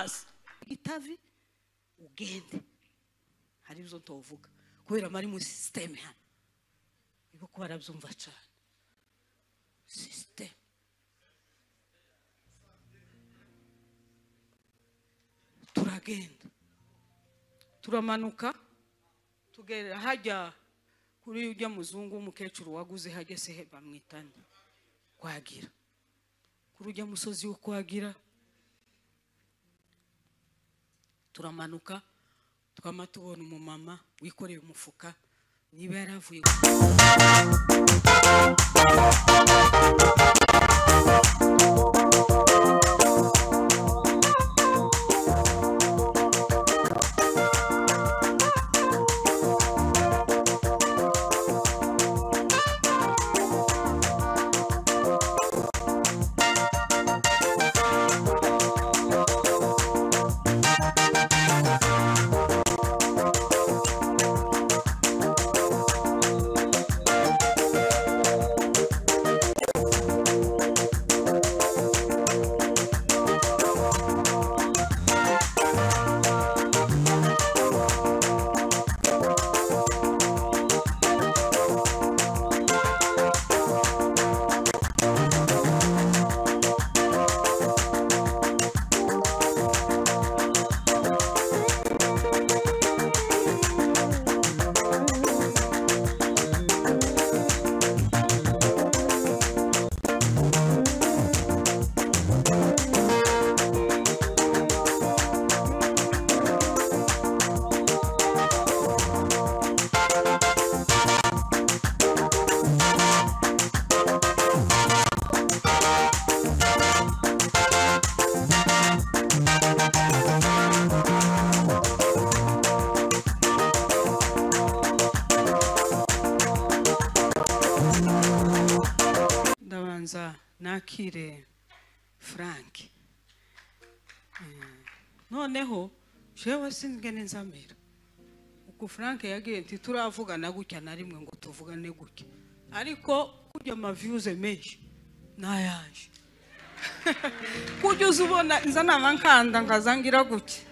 mazi itavi ugende hari byo ntovuga kubera mari mu system hano ibo ko barabyumva cyane system turagenda turamanuka tugera hajya kuri ujya muzungu umukecuru waguze hagese bamwitana kwagira kuri ujya musozi wo kwagira turamanuka twama tubona umumama wikoreye umufuka niba yaravuye nakire Frank noneho jewe singene nzamera uko Frank yagiye nti turavugana gutya na rimwe ngo tuvugane gutya ariko kujya ama views menshi nayaje kujya uzubona nzana mankanda ngazangira gutya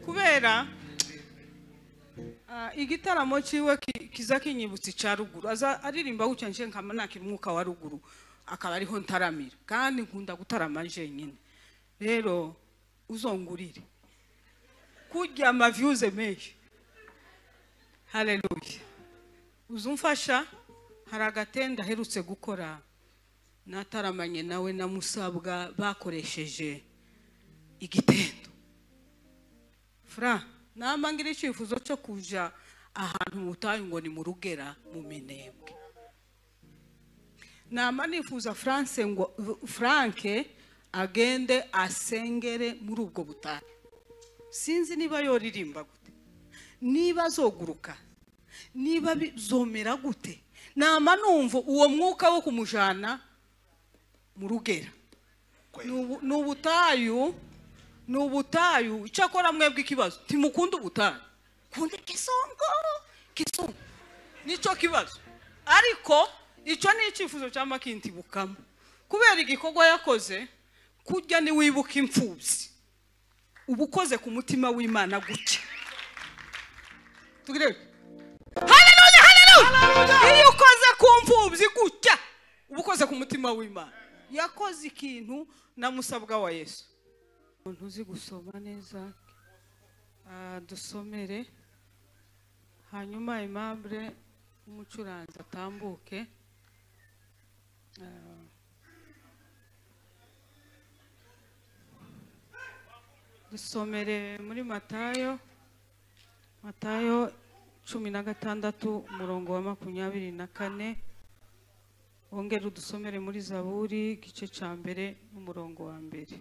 kubera igitaramo ciwe kiza kinyibutse ca ruguru aza aririmba gutya nje nkama nakira umwuka wa ruguru akaba ariho ntaramira kandi nkunda gutarama nje nyine rero uzongurire kujya ama views menshi haleluya uzumfasha hari agatenda herutse gukora nataramanye nawe na Musabwa bakoresheje igitendo fra namangira icifuzo cyo kuja ahantu mutayo ngo ni mu Rugera mu Minembwe nama nifuza Frank agende asengere muri ubwo butayo sinzi niba yoririmba gute niba zoguruka niba bizomera gute nama numva uwo mwuka wo kumujana mu Rugera n'ubutayu icyakora mwebwe ikibazo timukunda ubutayu kunde kisongo nico kibazo ariko ico ni icifuzo cy'amakinti bukama kubera igikorwa yakoze kujya ni wibuka imfubyi ubukoze ku mutima w'Imana gutya tugire haleluya iyo ukoze ku mfubyi gutya ubukoze ku mutima w'Imana yakoze ikintu na Musabwa wa Yesu ntuzi gusoma neza dusomere hanyuma Aimable umucuranzi atambuke dusomere muri Matayo 16 umurongo wa 24 wongera udusomere muri Zaburi gice ca mbere n'umurongo wa mbere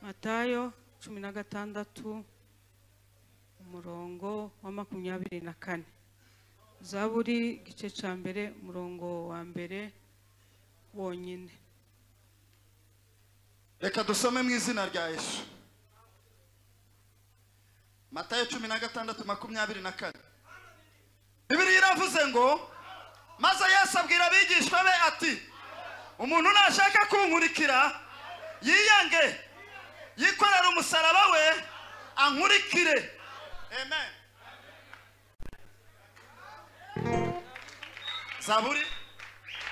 Matayo 16 umurongo wa 24 Zaburi gice ca mbere umurongo wa mbere wonyine reka dusome mu izina rya Yesu Matayo 16:24 Bibiliya iravuze ngo maze Yesu abwira abigishwa be ati umuntu nashaka kunkurikira yiyange yikorera umusaraba we ankurikire. Amen.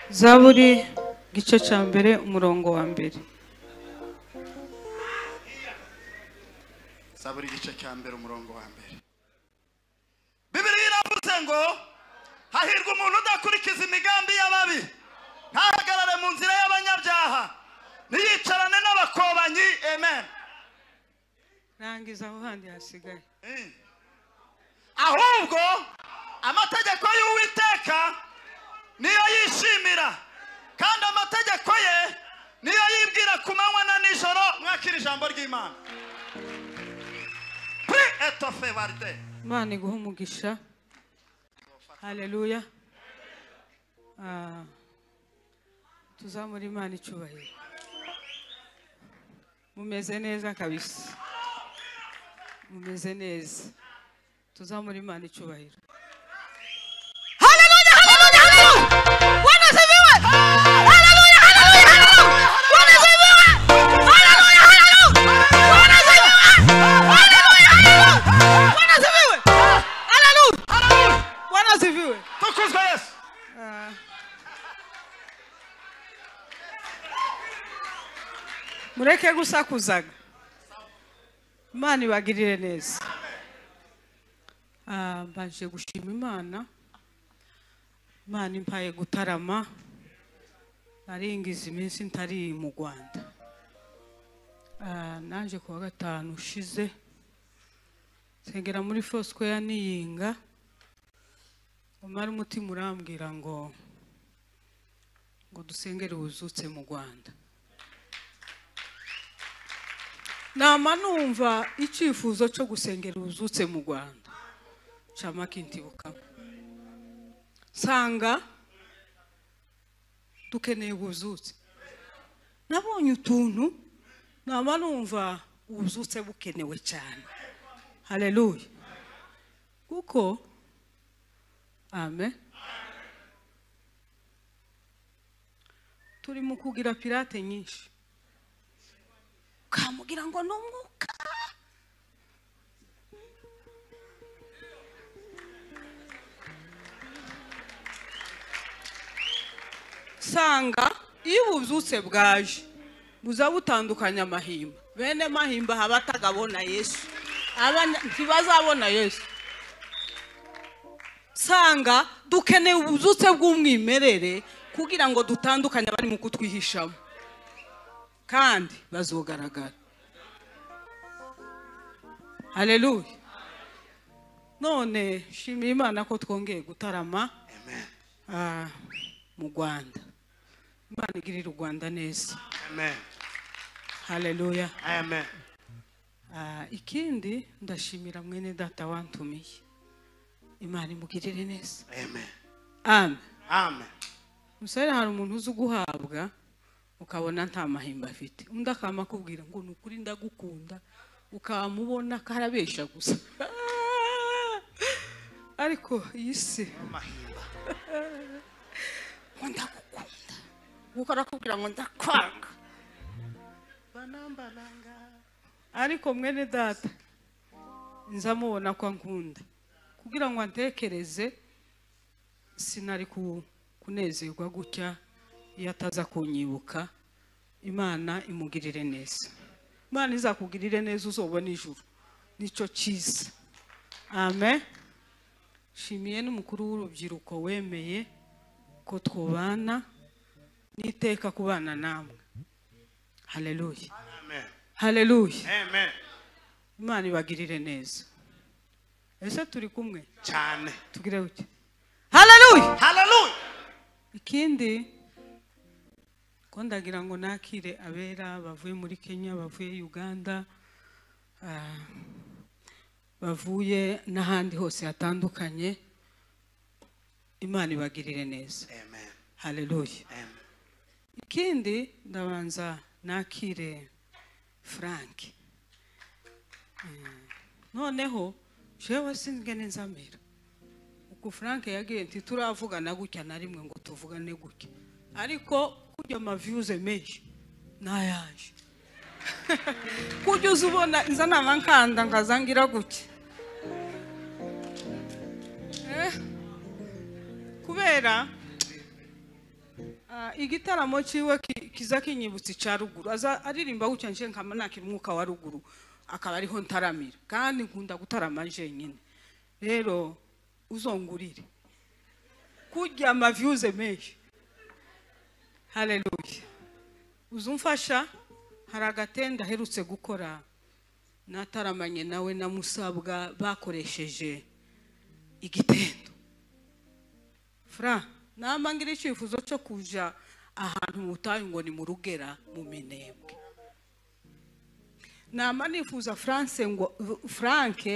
Zaburi gice cya mbere umurongo wa mbere. Zaburi gice cya mbere umurongo wa mbere. Bibiliya iravuze ngo hahirwa umuntu udakurikiza imigambi y'ababi, ntahagarare mu nzira y'abanyabyaha, ntiyicarane n'abakobanyi. Amen. Rangiza aho handi hasigaye. Ahubwo amategeko y'Uwiteka niyo yishimira, kandi amategeko ye niyo yibwira ku manywa na nijoro. Mwakira ijambo ry'Imana. Imana iguhe umugisha. Haleluya. Tuzamure Imana icyubahiro. Mumeze neza kabisa. Mumeze neza. Tuzamure Imana icyubahiro. Haleluya, haleluya, haleluya. Bwana asifiwe. Haleluya, haleluya, haleluya. Bwana asifiwe. Haleluya, haleluya. Bwana asifiwe. Haleluya, haleluya. Bwana asifiwe. Haleluya. Haleluya. Bwana asifiwe. Tukuzwe Yesu. Mureke gusakuzaga. Imana ibagirire neza. Mbanje gushima Imana. Imana impaye gutarama. Naringize iminsi ntari mu Rwanda. Naje kuwa gatanu ushize. Sengera muri Foursquare niyinga. Umara umutima urambwira ngo dusengere ubuzutse mu Rwanda. Nama numva icyifuzo cyo gusengera ubuzutse mu Rwanda. Chama kintibuka. Sanga dukeneye ubuzutse. Nabonye utuntu nama numva ubuzutse bukenewe cyane. Haleluya. Kuko amen. Turi mu kugira pirate nyinshi. Kamugira ngo n'umwuka. Sanga iyo ubuzutse bwaje buza butandukanya amahimba. Bene mahimba habatagabona Yesu. Ntibazabona Yesu. Sanga dukeneye ubuzutse bw'umwimerere kugira ngo dutandukanye abari mu kutwihishamo. Kandi bazogaragara. Haleluya. None shimira Imana ko twongeye gutarama. Amen. Mu Rwanda. Imana igirira u Rwanda neza. Amen. Haleluya. Amen. Ikindi ndashimira mwene data wantumiye. Imana imugirire neza. Amen. Amen. Amen. Musare hari umuntu uzi guhabwa ukabona nta mahimba afite. Undi akama kubwira ngo nukuri ndagukunda, ukamubona karabesha gusa. Ariko yisi mahimba. Ndagukunda. Ukora kubwira ngo ndakwanga. Banambalanga. Ariko mwene data nzamubona ko nkunda. Kugira ngo antekereze sinari kunezerwa gutya yataza kunyibuka. Imana imugirire neza. Imana izakugirire neza uzobona ijuru. Nico cyiza. Amen. Shimiye n'umukuru w'urubyiruko wemeye ko twobana niteka kubana namwe. Haleluya. Amen. Haleluya. Amen. Imana ibagirire neza. Ese turi kumwe cyane. Tugire uti. Haleluya. Haleluya. Ikindi ko ndagira ngo nakire abera bavuye muri Kenya, bavuye Uganda, bavuye n'ahandi hose hatandukanye. Imana ibagirire neza. Amen. Haleluya. Amen. Ikindi ndabanza nakire Frank. Noneho jewe singene nzamera ku Frank yagiye nti turavugana gutya na rimwe ngo tuvugane gutya ariko kujya ama views menshi nayaje kujya uzubona nzana amankanda ngazangira gutya kubera igitaramo ciwe kiza kinyibutse ca ruguru aza aririmba gutya nje nkamanakira umwuka wa ruguru akaba ariho ntaramira kandi nkunda gutarama nje nyine rero uzongurire kujya ama views menshi. Haleluya. Uzumfasha hari agatenda herutse gukora nataramanye nawe na Musabwa bakoresheje igitendo Fra namangira icyifuzo cyo kuja ahantu mutayo ngo ni mu Rugera mu Minembwe nama nifuza Frank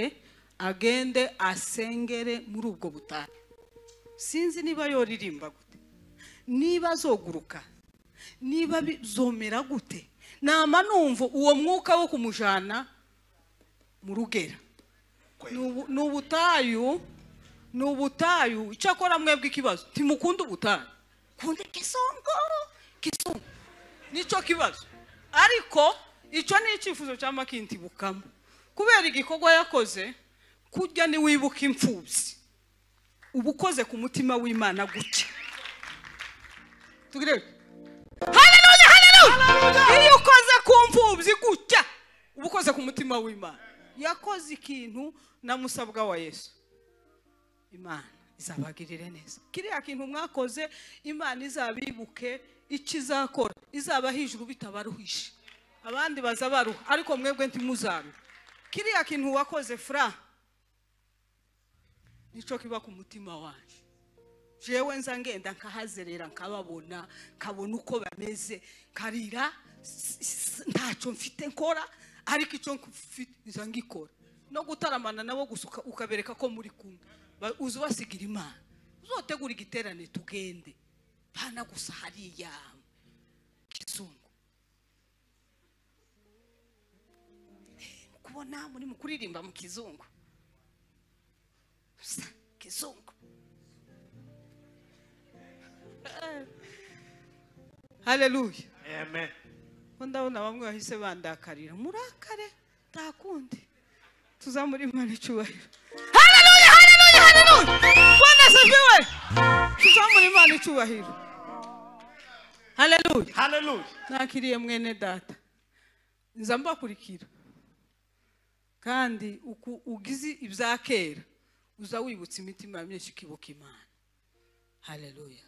agende asengere muri ubwo butayo sinzi niba yoririmba gute niba zoguruka niba bizomera gute nama numva uwo mwuka wo kumujana mu Rugera n'ubutayu cyakora mwebwe ikibazo timukunda ubutayu kunde kisongo nico kibazo ariko ico ni icyifuzo cya Makinti Bukama kubera igikorwa yakoze kujya ni wibuka imfubyi ubukoze ku mutima w'Imana gutya tugire haleluya iyo ukoze ku mfubyi gutya ubukoze ku mutima w'Imana yakoze ikintu na Musabwa wa Yesu Imana izabagirire neza kiriya kintu mwakoze Imana izabibuke ikizakora izaba hijuru bitabaruhishe abandi bazabaruha ariko mwebwe ntimuzaru kiriya kintu wakoze Fra nico kiba ku mutima wanje jewe nza ngenda nkahazerera nkababona kabona uko bameze karira ntacyo mfite nkora ariko icyo mfite nza ngikora no gutaramana nabo gusuka ukabereka ko muri kumwe uzu basigira Imana uzotegura igiterane tugende bana gusa hariya kizungu kubona muri mukuririmba mu kizungu kizungu haleluya amen ndabona bamwe bahise bandakarira murakare takundi tuzamuri Imana icyubahiro haleluya Bwana asifiwe tuzamuri Imana icyubahiro haleluya nakiriye mwene data nza mbakurikira kandi ugize ibyakera uza wibutsa imitima myinshi kibuka Imana haleluya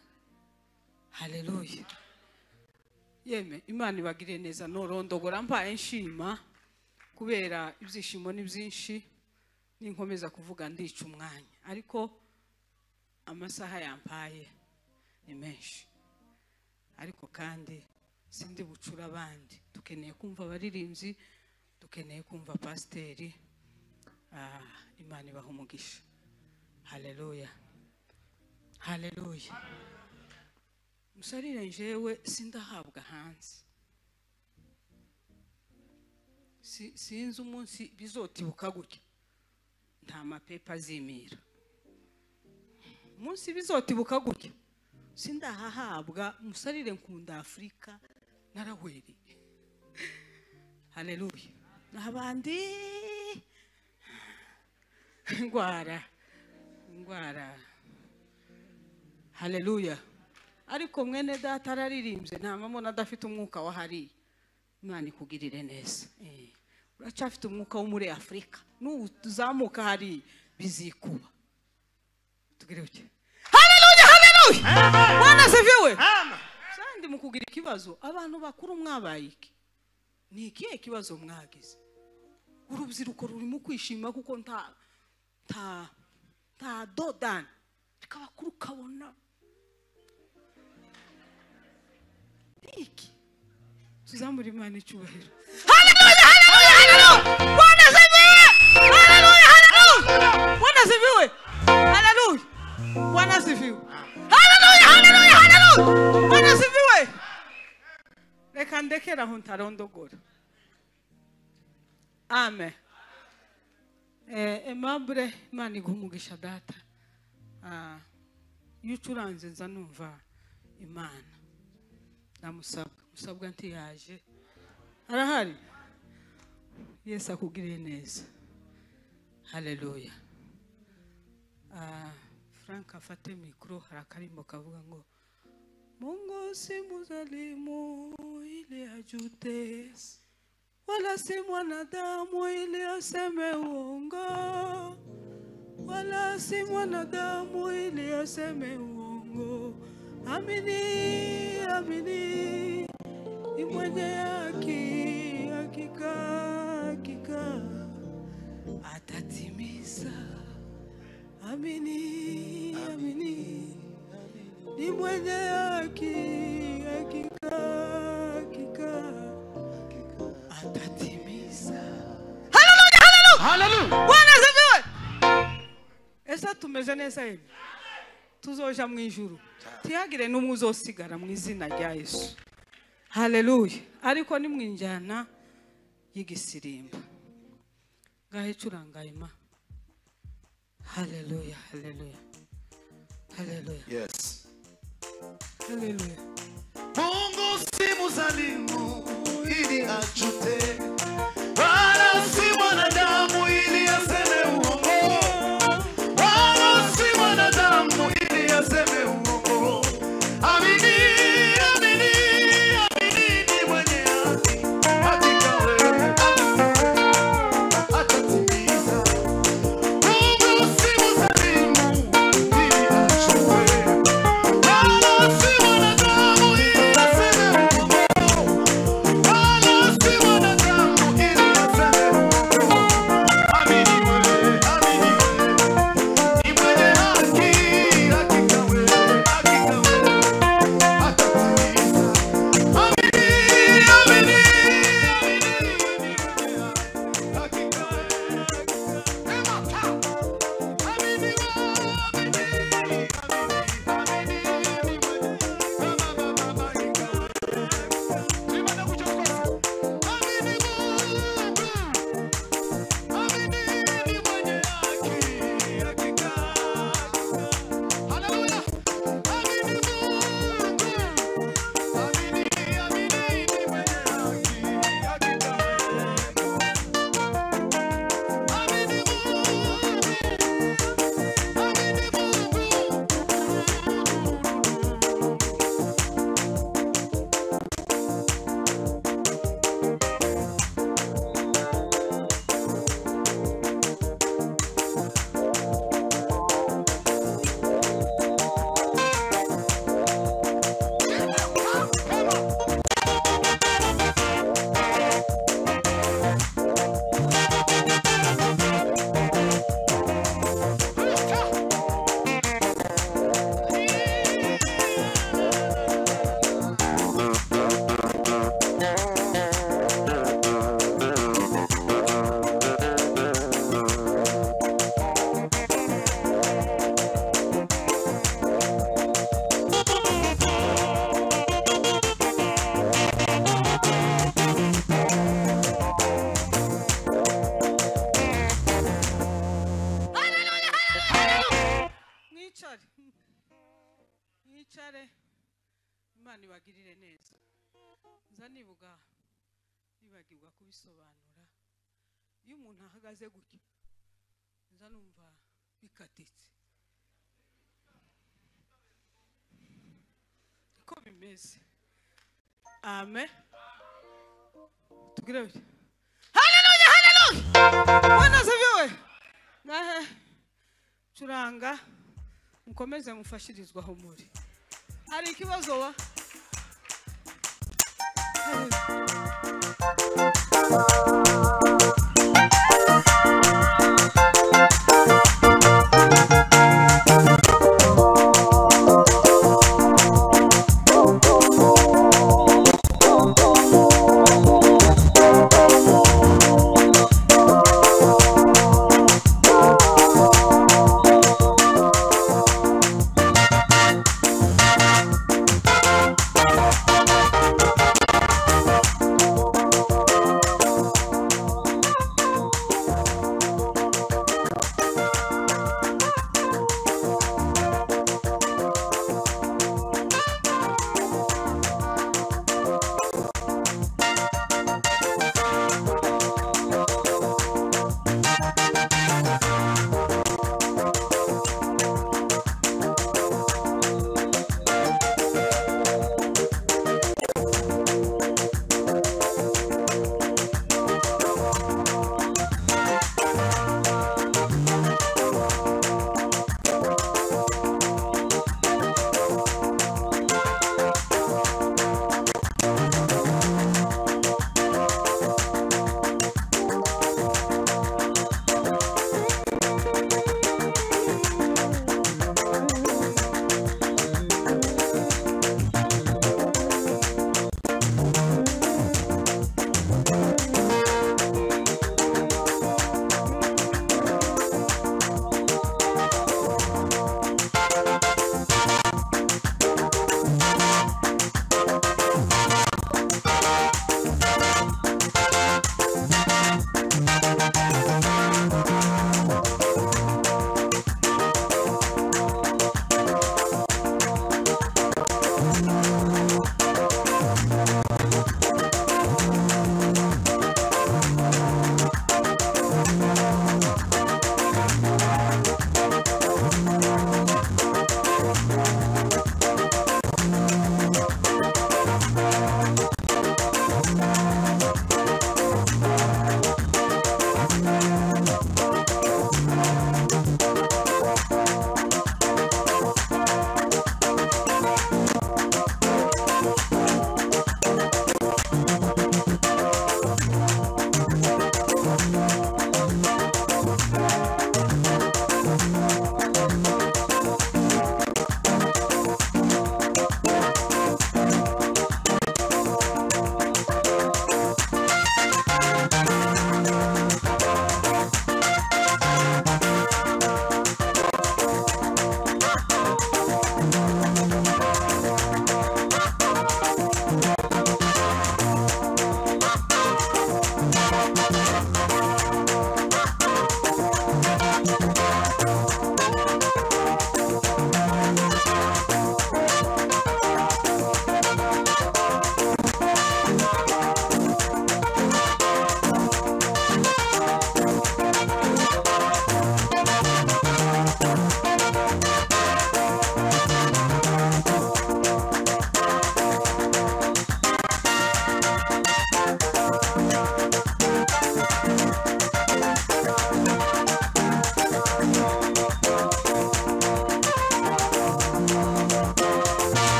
yeme Imana ibagire neza norondogora mbaye nshima kubera ibyishimo ni byinshi ninkomeza kuvuga ndica umwanya ariko amasaha yampaye ni menshi ariko kandi sindi bucura abandi dukeneye kumva abaririmbyi dukeneye kumva pasiteri Imana ibaha umugisha haleluya musarire njewe sindahabwa hanze sinzi umunsi bizotibuka gutya nta mapepa azimira umunsi bizotibuka gutya sindahahabwa musarire nkunda Afrika narahweriye haleluya n'abandi ngwara haleluya ariko mwene data araririmbye nta mamona adafite umwuka wa hariya Imana ikugirire neza uracyafite umwuka wo muri Afrika n'uzamuka hari bizikuba tugire uke haleluya Bwana asifiwe sandi mukugira ikibazo abantu bakuru mwabaye iki ni ikihe kibazo mwagize urubyiruko rurimo kwishima kuko nta dodan bikabakuru kabona iki tuzamuri Imana icyubahiro haleluya Bwana asifiwe Bwana asifiwe Bwana asifiwe haleluya Bwana asifiwe reka ndekera aho ntarondogora amen Aimable Imana iguha umugisha data iyo ucuranze nza numva Imana. Musabwa ntiyaje arahari. Yesu akugiriye neza. Haleluya. Frank afate mikro, harakarimbo kavuga ngo Mungu si mzalimu ili ajute, wala si mwanadamu ili aseme uongo, wala si mwanadamu ili aseme uongo. Amini, amini, ni mwenye haki, hakika, hakika atatimiza. Amini, amini, ni mwenye haki, hakika, hakika atatimiza. Haleluya, haleluya, haleluya. Bwana asifiwe. Esa tumeze neza yini? Tuzoja mu ijuru. Tiyagire n'umwe uzosigara mu izina rya Yesu. Haleluya. Ariko ni mwinjana y'igisirimba. Ngahe curangayima. Haleluya, haleluya. Haleluya. Yes. Haleluya. Mungu si mzalimu ili ajute, wala si mwanadamu ili aseme uongo, wala si mwanadamu ili aseme uongo. Amini, amini, amini, ni mwenye haki, hakika wewe atatimiza. Mungu si mzalimu ili ajute, wala si mwanadamu ili aseme uongo, wala si mwanadamu ili aseme uongo. Amini wewe, amini wewe, ni mwenye haki, hakika wewe atatimiza. Amini, amini, hakika wewe, Mwicare. Imana ibagirire neza. Nza nibuga nibagirwa kubisobanura. Iyo umuntu ahagaze gutya nza numva bikatitse. Ko bimeze. Amen. Tugire bite. Haleluya, haleluya. Bwana asifiwe. Ngahe curanga mukomeze mufashirizwaho muri. Hari ikibazo wa?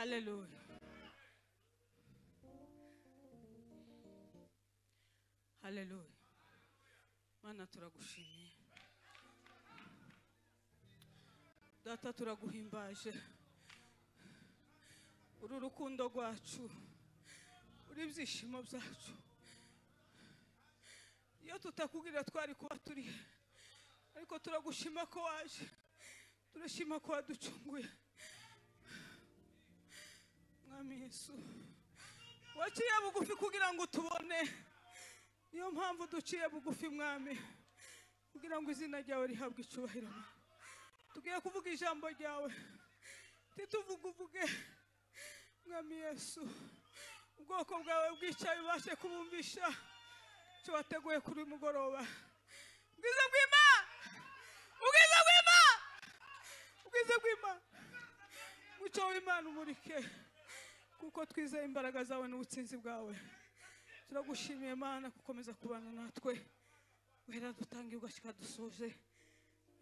Hallelujah. Hallelujah. Mana turagushimiye. Data turaguhimbaje. Uru rukundo rwacu. Uri byishimo byacu. Iyo tutakugira twari kuba turi. Ariko turagushima ko waje. Turashima ko waducunguye. Mwami Yesu. Waciye bugufi kugira ngo tubone. Niyo mpamvu duciye bugufi mwami. Kugira ngo izina ryawe rihabwe icubahiro. Tugiye kuvuga ijambo ryawe. Tituvuge mwami Yesu. Ubwoko bwawe bwicaye ubashe kubumvisha cyo wateguye kuri mugoroba. Ubwiza bw'Imana. Ubwiza bw'Imana. Ubwiza bw'Imana. Mucyo w'Imana umurike. Kuko twizeye imbaraga zawe n'ubutsinzi bwawe. Turagushimiye Mana gukomeza kubana natwe. Wera dutangiye ugashika dusoje.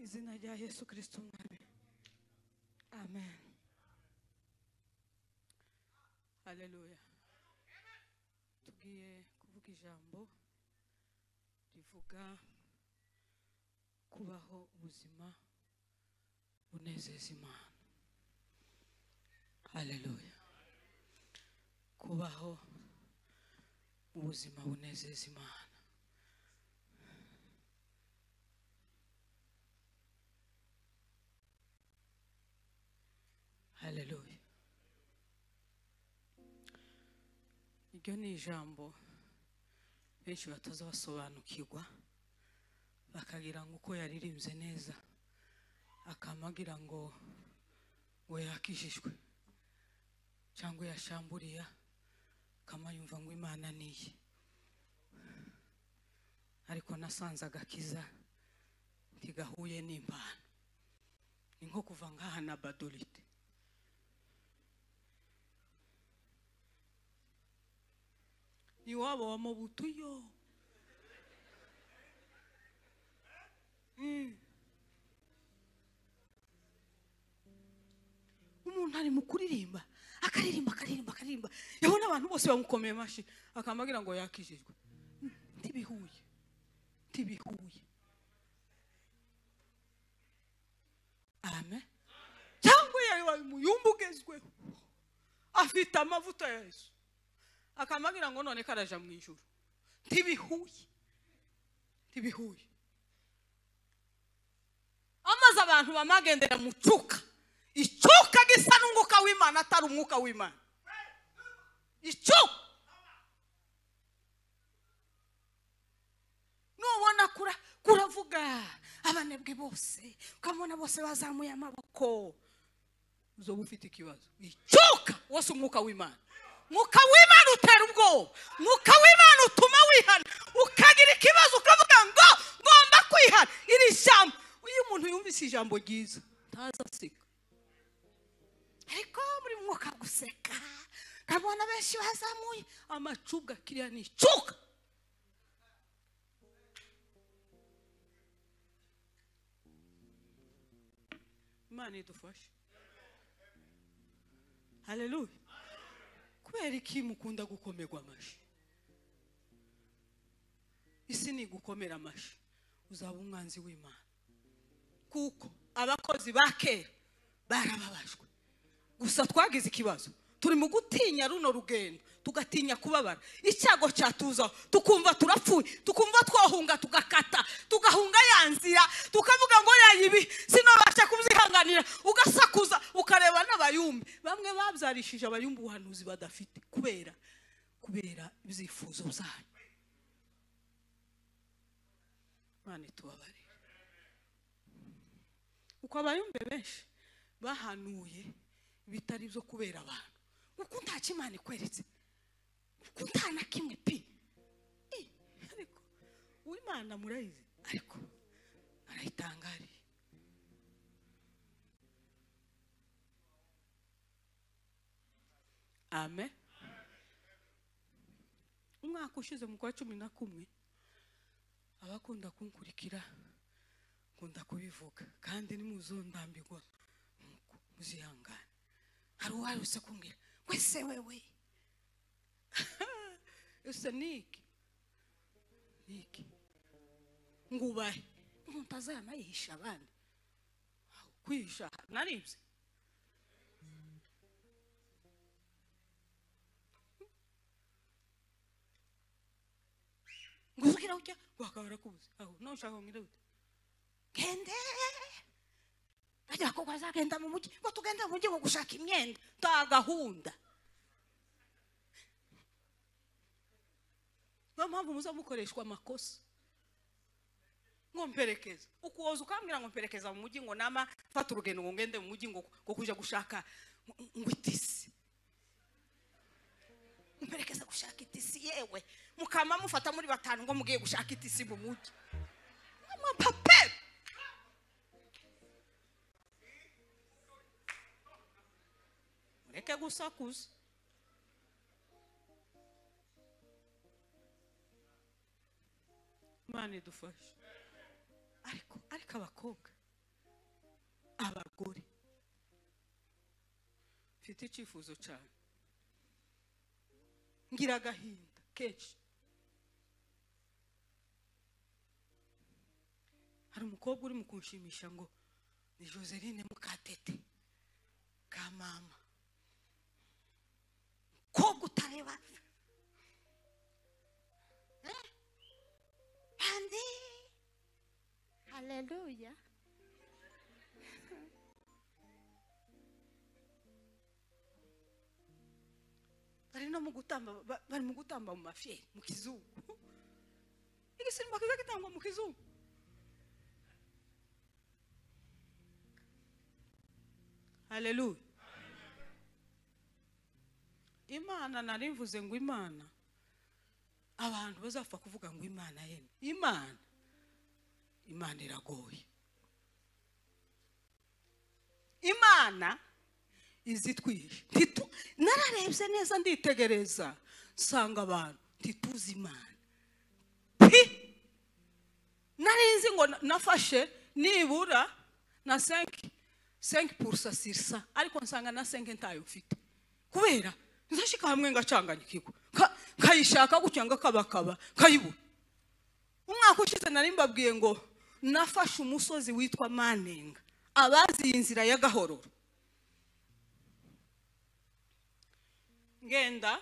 Izina rya Yesu Kristo mwami. Amen. Hallelujah. Tugiye kuvuga ijambo rivuga kubaho ubuzima bunezeza Imana. Hallelujah. Kubaho ubuzima bunezeza Imana. Hallelujah. Iryo ni ijambo benshi bataza basobanukirwa bakagira ngo uko yaririmbye neza akamagira ngo yakijijwe cyangwa yashamburiya kamayumva ngo Imana niye. Ariko nasanze agakiza ntigahuye n'impano. Ni nko kuva ngaha na badolite. Iwabo wa Mobutu yo. Umuntu ari mu kuririmba akaririmba yabona abantu bose bamukomeye amashi akamagira ngo yakijijwe. Ntibihuye. Amen. Cyangwa yawe muyumbugezweho afite amavuta ya Yesu akamagira ngo none karaja mu ijuru. Ntibihuye. Amaze abantu bamagendera mu cuka. Icuka gisa n'umwuka w'Imana atari umwuka w'Imana. Icuka. Nubona kuravuga abanebwe bose ukamona bose bazamuye amaboko uzoba ufite ikibazo. Icuka wose umwuka w'Imana. Mwuka w'Imana utera ubwoba. Mwuka w'Imana utuma wihana ukagira ikibazo ukavuga ngo ngomba kwihana. Iri jambo uyu muntu yumvise ijambo ryiza ntaza aseka. Ariko muri mwuka guseka kabona benshi bazamuye amacubwa kiriya ni icuka. Imana idufashe. Hallelujah. Kubera iki mukunda gukomerwa amashi? Isi ni gukomera amashi uzaba umwanzi w'Imana. Kuko abakozi bakera barababajwe. Gusa twagize ikibazo. Turi mu gutinya runo rugendo, tugatinya kubabara. Icyago cyatuza tukumva turapfuye, tukumva twahunga tugakata, tugahunga yanzira, tukavuga ngo yayibi sinobasha kubyihanganira, ugasakuza ukareba n'abayumbi. Bamwe babyarishije abayumbi ubuhanuzi badafite kubera ibyifuzo byanyu. Mane tubabare. Uko abayumbi benshi bahanuye bitari byo kubera abantu. Uko ntacyo Imana ikweretse. Uko ntana kimwe pi. Ariko uw'Imana murayizi ariko arayitangariye. Amen. Umwaka ushize mu kwa 11 abakunda kunkurikira nkunda kubivuga kandi nimuzondambirwa muzihangane. hari uwaruse kumbwira wese wewe ese niki ngubahe ntazama yihisha abandi kwihisha naribye nguzukira utya wakabara kubuze aho no ushaka ngire ute gende ajya ko kwazagenda mu mujyi ngo tugende mu mujyi ngo gushaka imyenda ta gahunda mpamvu muza mukoreshwa amakosa ngo mperekeza ukuwoza ukambwira ngo mperekeza mu mujyi ngo nama fata urugendo ngo ngende mu mujyi ngo kuja gushaka ngwitisi mperekeza gushaka itisi yewe mukama mufata muri batanu ngo mugiye gushaka itisi mu mujyi amapape mureke gusakuza Imana idufashe ariko abakobwa abagore mfite icyifuzo cyane ngira agahinda kenshi hari umukobwa uri mu kunshimisha ngo ni Joseline Mukatete ka mama ko gutareba andi haleluya bari no mu gutamba mu mafyeri mu kizungu igisimba kiza gitangwa mu kizungu haleluya Imana narimvuze ngo Imana abantu bazapfa kuvuga ngo Imana yeme Imana iragoye Imana izitwishe nararebye neza nditegereza nsanga abantu ntituzi Imana narinzi ngo nafashe nibura na 5% sirsa ariko nsanga na 5 ntayo mfite kubera nzashika hamwe ngacanganyikirwa kayishaka gucyanga kabakaba kayibura umwaka ushize narimbabwiye ngo nafashe umusozi witwa Manenga abazi inzira ya Gahororo ngenda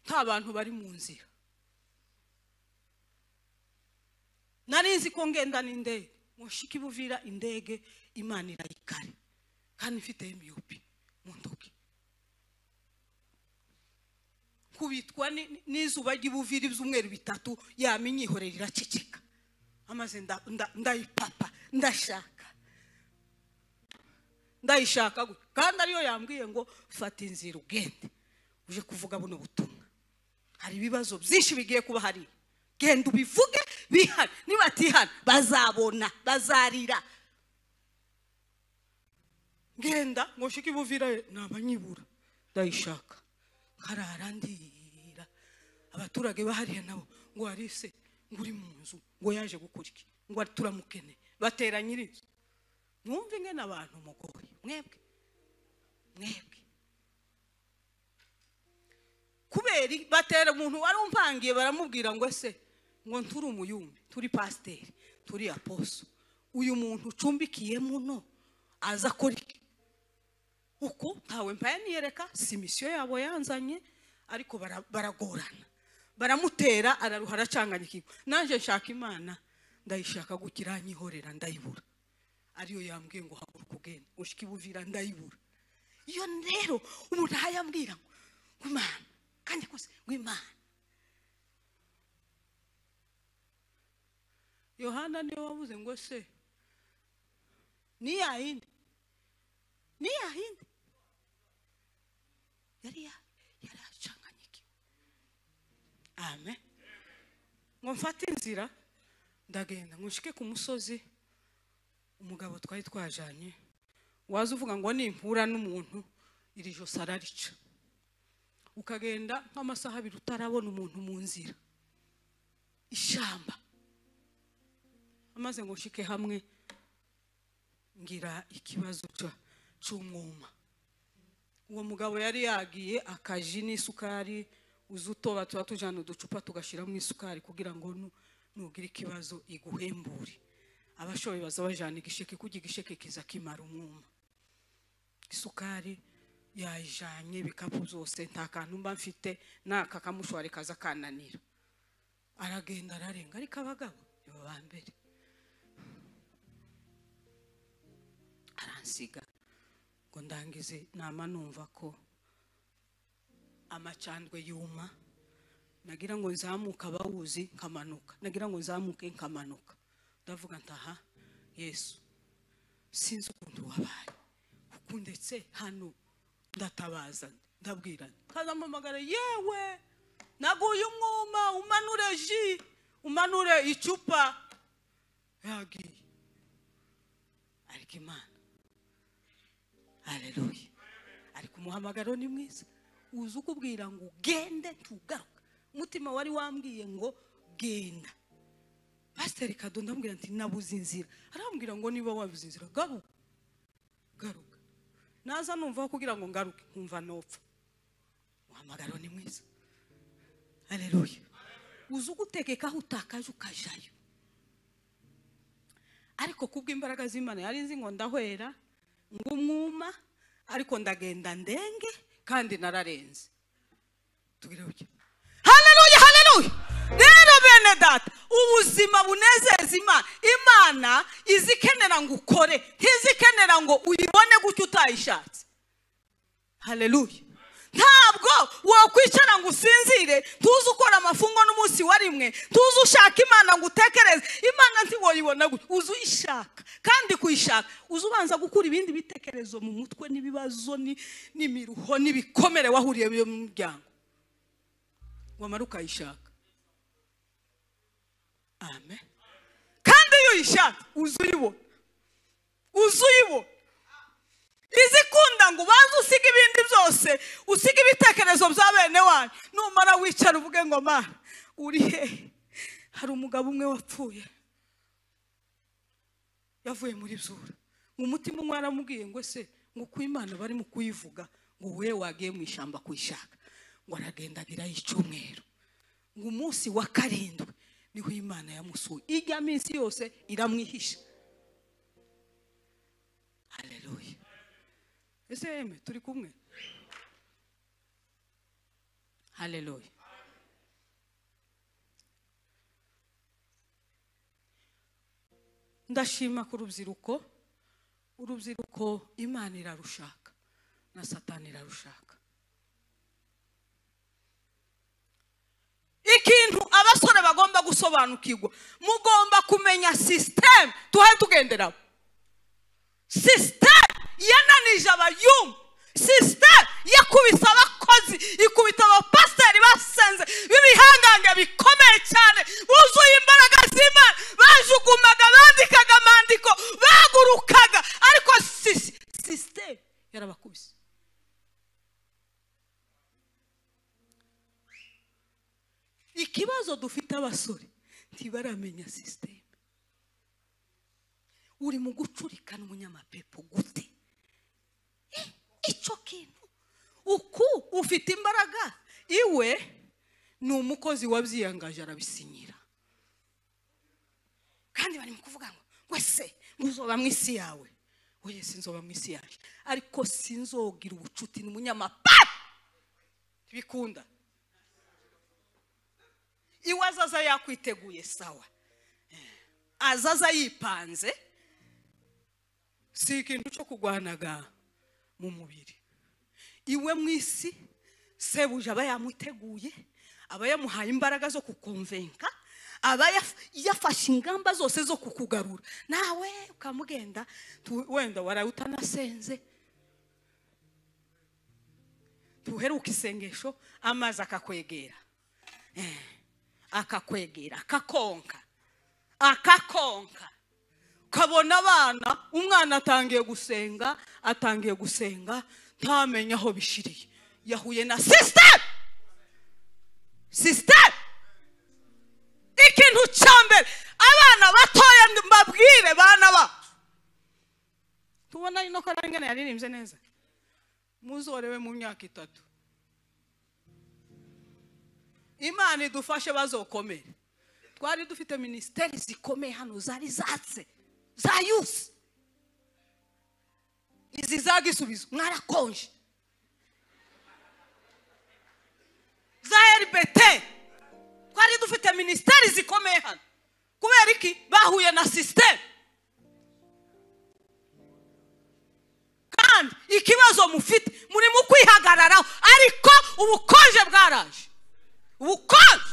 nta bantu bari mu nzira narizi ko ngenda n'indege mushiki buvira indege Imana irayikare kandi mfite MUP mu ndoki kubitwa n'izuba ry'ibuvira ibyumweru bitatu yaminyihorera iraceceka amaze ndayipapa ndayishaka kandi ariyo yambwiye ngo fata inzira ugende uje kuvuga buno butumwa hari ibibazo byinshi bigiye kuba hari genda ubivuge bihana nibatihana bazabona bazarira ngenda ngo shiki buvira nabanyibura ndayishaka kararandira abaturage bahariye nabo ngo arise nguri mu nzu ngo yaje gukuriki ngo turamukene batera nyirizo mwumve ngene abantu mugoye mwebwe kuberi batera umuntu wari umpangiye baramubwira ngo ese ngo nturi umuyumbi turi pasiteri turi aposo uyu muntu ucumbikiye muno aza koriki uko ntawe mpaye niyereka si misiyo yabo yanzanye ariko baragorana baramutera araruha aracanganyikirwa nanje nshaka Imana ndayishaka gukiranyihorera ndayibura ariyo yambwiye ngo haguruka ugende ushiki buvira ndayibura iyo rero umuntu hayambwira ngo Imana kandi kose ngo Imana Yohana niwe wavuze ngo se ni yahindi yari acanganyiki amen ngo mfate inzira ndagenda ngushike ku musozi umugabo twari twajanye waza uvuga ngo nimpura n'umuntu iri jo sararica ukagenda nk'amasaha 2 utarabona umuntu mu nzira ishamba amaze ngo shike hamwe ngira ikibazo cy'umwuma uwo mugabo yari yagiye akaji n'isukari uzutoba tuba tujana uducupa tugashira mu isukari kugira ngo nugira ikibazo iguhembure. Abashoboye baza bajana igisheke kugira igisheke kiza kimara umwuma. Isukari yajanye bikapu zose nta kantu mba mfite naka kamushwari kaza kananira. Aragenda ararenga ariko abagabo nibo bambere. Aransiga ngo ndangize nama numva ko amacandwe yuma. Nagira ngo nzamuka bawuzi nkamanuka, nagira ngo nzamuke nkamanuka. Ndavuga ntaha Yesu sinzi ukuntu wabaye kuko ndetse hano ndatabaza ndabwira kaza mpamagara yewe naguye umwuma umanure ji umanure icupa yagiye ariko Imana haleluya ariko umuhamagaro ni mwiza uzi ukubwira ngo gende tugaruka umutima wari wambwiye ngo genda. Pastor Kado ndambwira nti nabuze inzira arambwira ngo niba wabuze inzira garuka naza numva kugira ngo ngaruke nkumva nopfa. Umuhamagaro ni mwiza haleluya uzi ugutegeka aho utakaje ukajayo ariko kubw'imbaraga z'Imana yari nzi ngo ndahwera ngumwuma ariko ndagenda ndenge kandi nararenze tugire uke haleluya rero bene data ubuzima bunezeza Imana izikenera ngo ukore ntizikenera ngo uyibone gutyo utayishatse. Haleluya ntabwo wakwicara ngo usinzire tuzi ukora amafungo n'umunsi wa rimwe tuzi ushaka Imana ngo utekereze Imana ntiwoyibona gutyo uzi uyishaka kandi kuyishaka uzi ubanza gukura ibindi bitekerezo mu mutwe n'ibibazo n'imiruho n'ibikomere wahuriye mu muryango wamara ukayishaka. Amen. Kandi iyo uyishaka uzi uyibona izikunda ngo baze usiga ibindi byose usiga ibitekerezo bya bene wanyu numara wicara uvuge ngo Mana uri he. Hari umugabo umwe wapfuye yavuye muri Zura umutima umwe aramubwiye ngo se ngo ku Imana bari mu kuyivuga ngo we wagiye mu ishamba kuyishaka ngo aragenda agira icyumweru ngo umunsi wa karindwi niho Imana yamusuye ijya minsi yose iramwihisha. Haleluya ese turi kumwe. Haleluya ndashima ku urubyiruko Imana irarushaka na Satani irarushaka. Ikintu abasore bagomba gusobanukirwa mugomba kumenya system tuhaye tugenderaho. System yananije abayumva, system yakubise abakozi, ikubita abapasiteri basenze b'ibihangange bikomeye cyane buzuye imbaraga z'Imana bajugumaga bandikaga amandiko bagurukaga ariko system yarabakubise. Ikibazo dufite abasore ntibaramenya system. Uri mu gucurikana umunyamapepo gute icyo kintu uku ufite imbaraga iwe ni umukozi wabyiyangaje arabisinyira kandi bari mu kuvuga ngo wese uzoba mu isi yawe oye sinzoba mu isi yaje ariko sinzogira ubucuti n'umunyamapepo bikunda. Iwe azaza yakwiteguye sawa azaza yipanze si ikintu cyo kugwanaga mu mubiri. Iwe mu isi sebuja aba yamuteguye aba yamuhaye imbaraga zo kukonvenka aba yafashe ingamba zose zo kukugarura nawe ukamugenda wenda warawutanasenze tuheruka isengesho amazi akakwegera akakonka kabona abana umwana atangiye gusenga ntamenya aho bishiriye yahuye na system. Ikintu cyambere abana batoya mbabwire bana ba tubona ino ko arangana yaririmbye neza muzorewe mu myaka 3 Imana idufashe bazokomeye. Twari dufite ministeri zikomeye hano zari zatse za youth. Izi zagisubizo mwarakonje. Za RBT twari dufite ministeri zikomeye hano. Kubera iki bahuye na system. Kandi ikibazo mufite muri mu kwihagararaho ariko ubukonje bwaraje. Ubukonje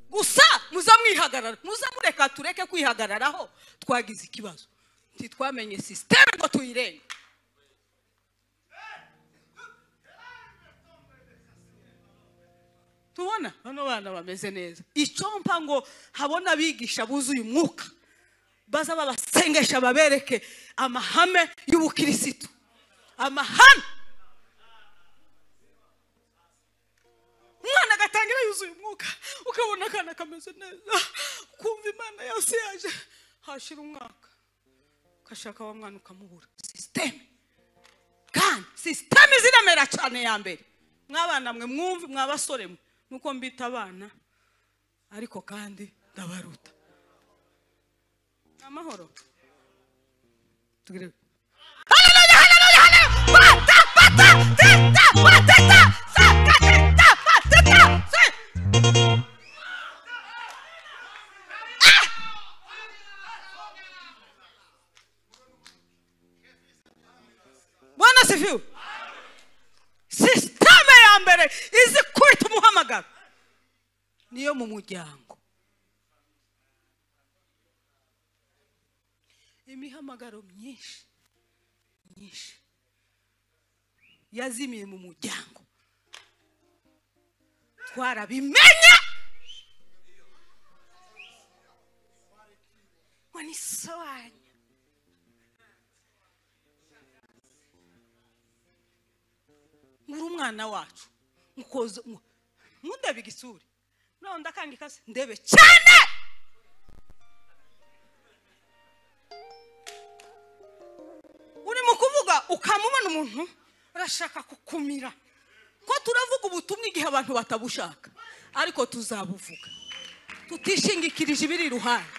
gusa muzamwihagarara muzamureka tureke kwihagararaho twagize ikibazo ntitwamenye system ngo tuyirenge. Tubona bano bana bameze neza. Icompa ngo habona bigisha buzuye umwuka baza babasengesha babereke amahame y'ubukirisitu. Amahame mwana gatangira yuzuye umwuka ukabona kana kameze neza kumva Imana yose yaje hashira umwaka kashaka wa mwana ukamubura. System kandi system ziramera cyane ya mbere. Mwabana mwe mwumve mwabasore mwe nuko mbita abana ariko kandi ndabaruta. Amahoro tugire haleluya haleluya haleluya bata Bwana sifiwe. System ya mbere izi kwita umuhamagaro niyo mu muryango. Imihamagaro myinshi yazimiye mu muryango. Twarabimenya wanisoanya muri umwana wacu mukoze mundebe igisuri no ndakangika se ndebe cyane uri mu kuvuga ukamubona umuntu urashaka kukumira ko turavuga ubutumwa igihe abantu batabushaka ariko tuzabuvuga tutishingikirije ibiri ruhande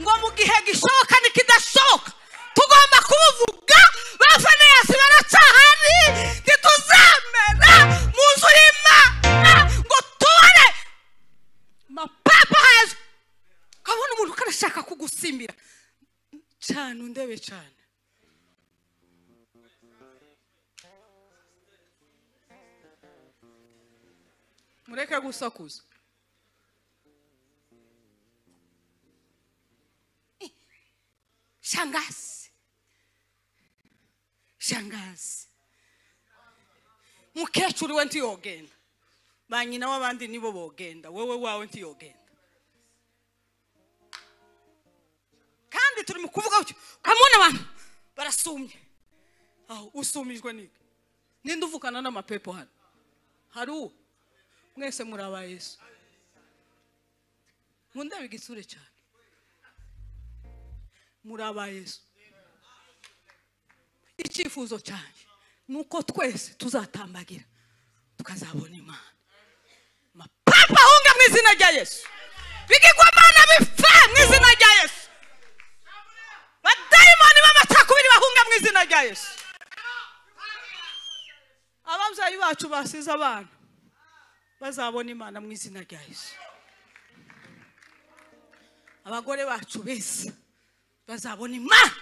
ngo mu gihe gishoka nikidashoka tugomba kubuvuga. Bafane yasi baracahari ntituzamera muzu y'Imana ngo tubone mapapa haje kabona umuntu karashaka kugusimbira cyane undebe cyane. Mureke gusakuza. Shangazi mukecuru we ntiyogenda banyina w'abandi nibo bogenda wewe wawe ntiyogenda. Kandi turi mu kuvuga ucyo kamona abantu barasumye aho usumijwe niki ninde uvukana n'amapepo hano haru mwese muraba Yesu munda bigisure cyane muraba Yesu. Icyifuzo cyane nuko twese tuzatambagira tukazabona Imana. Mapapa hunga mu izina rya Yesu. Bigigwamana bifa mu izina rya Yesu. Badayimoni b'amacakubiri bahunga mu izina rya Yesu. Ababyeyi bacu basize abana bazabona Imana mu izina rya Yesu. Abagore bacu bese bazabona Imana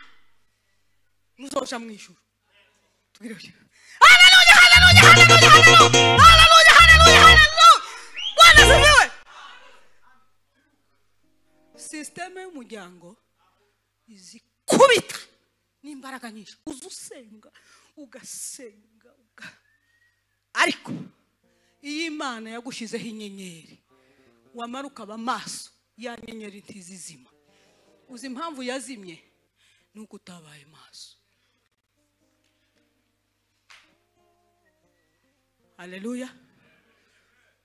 muzoja mu ijuru. Tugire haleluya haleluya haleluya haleluya haleluya haleluya. Bwana sifiwe. System y'umuryango izikubita n'imbaraga nyinshi uzusenga ugasenga ariko iyi Imana yagushizeho inyenyeri wamaruka bamaso ya nyenyeri ntizizima. Uzi impamvu yazimye nuko utabaye maso. Haleluya.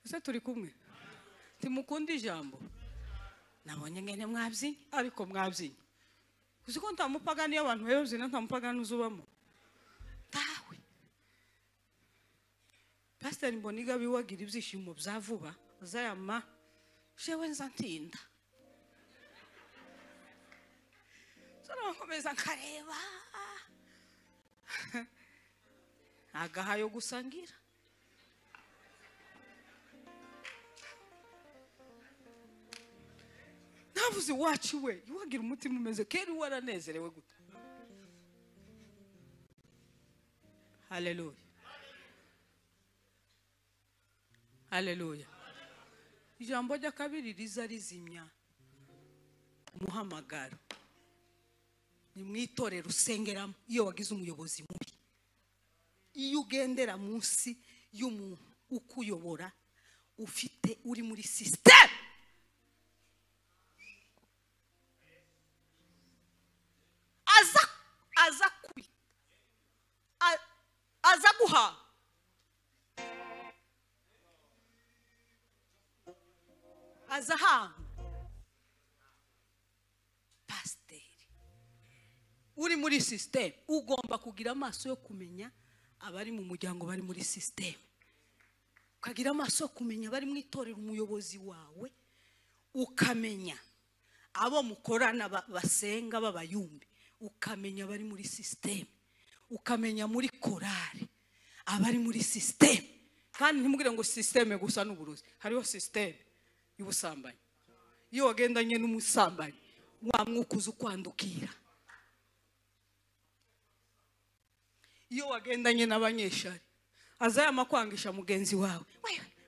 Ese turi kumwe timukunda ijambo nabonye ngene mwabyi ariko mwabyi uziko ntamupagani y'abantu bayoze ntamupagani uzubamo tawe Pastor Mboniga biwagira ibyishimo bya vuba zayama jewe nzantinda nkomeza nkareba agahayo gusangira navuze wacu we iwagira umutima umeze keri waranezerewe gute. Haleluya, haleluya. Ijambo rya kabiri riza rizimya umuhamagaro. Ni mwitorero usengeramo iyo wagize umuyobozi mubi, iyo ugendera munsi y'umuntu ukuyobora ufite uri muri system, aza guha azaha pasiteri uri muri system ugomba kugira amaso yo kumenya abari mu muryango bari muri system, ukagira amaso yo kumenya abari mu itorero umuyobozi wawe, ukamenya abo mukorana basenga babayumbi, ukamenya abari muri system, ukamenya muri korari abari muri system. Kandi ntimugire ngo system gusa n'uburuzi, hariho system y'ubusambanyi. Iyo wagendanye n'umusambanyi wamwukuza kwandukira, iyo wagendanye n'abanyeshari azayama kwangisha mugenzi wawe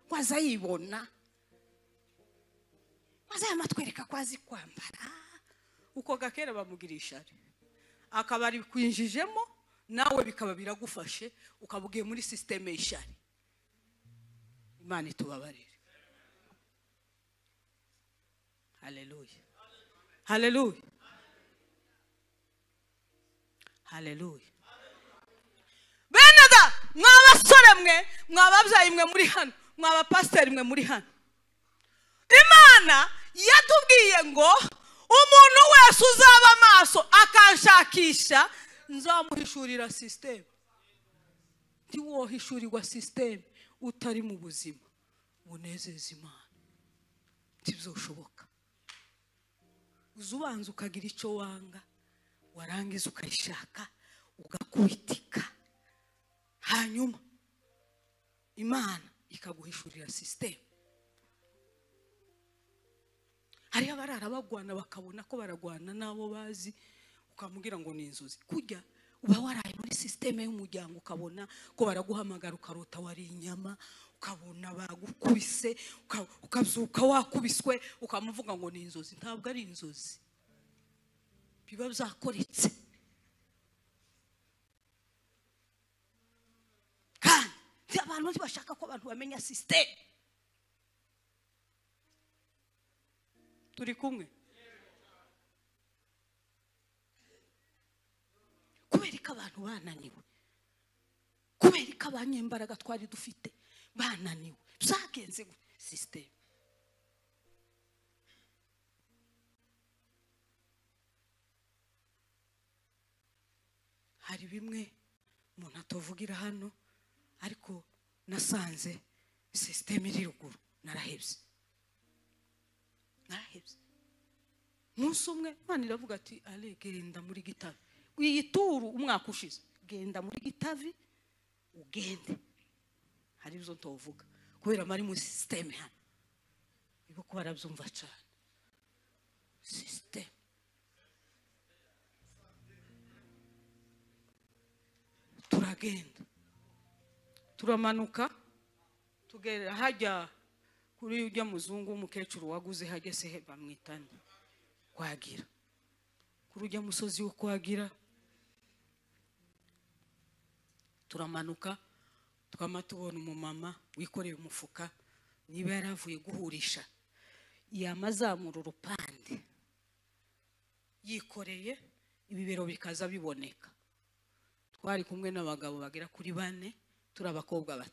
wazayibona, wazayama twereka kwazi kwambara uko gakera bamugirisha akabari kwinjijemo nawe bikaba biragufashe ukabugiye muri system y'ishari. Imana itubabarire. Haleluya, haleluya, haleluya. Benada mwabasore mwe, mwababyaye mwe muri hano, mwabapasiteri mwe muri hano, Imana yatubwiye ngo umuntu wese uzaba amaso akanshakisha nzamuhishurira system. Ntiwohishurirwa system utari mu buzima bunezeza Imana, ntibizoshoboka. Uzubanza ukagira icyo wanga, warangiza ukayishaka ugakubitika, hanyuma Imana ikaguhishurira system. Hari abarara bagwana bakabona ko baragwana nabo bazi, ukamubwira ngo ni inzozi. Kujya uba waraye muri system y'umuryango ukabona ko baraguhamagara ukarota wari inyama, ukabona bagukubise, ukazuka wakubiswe, ukamuvuga ngo ni inzozi. Ntabwo ari inzozi, biba byakoretse. Kandi abantu ntibashaka ko abantu bamenya system. Turi kumwe? Kubera ko abantu bananiwe, kubera ko abanyembaraga twari dufite bananiwe, byagenze system. Hari bimwe umuntu atovugira hano, ariko nasanze system iri ruguru, narahebye. Munsi umwe Imana iravuga ati ale genda muri Gitavi, uyituru umwaka ushize, genda muri Gitavi ugende. Hari ibyo ntovuga kubera mari mu system hano, ibo ko barabyumva cyane. System turagenda turamanuka tugera hajya kuri ujya muzungu umukecuru waguze hajya se bamwitana kwagira, kuri ujya musozi wo kwagira. Turamanuka twama tubona umumama wikoreye umufuka, niba yaravuye guhurisha, yamazamura urupande yikoreye, ibibero bikaza biboneka. Twari kumwe n'abagabo bagera kuri 4, turi abakobwa 3.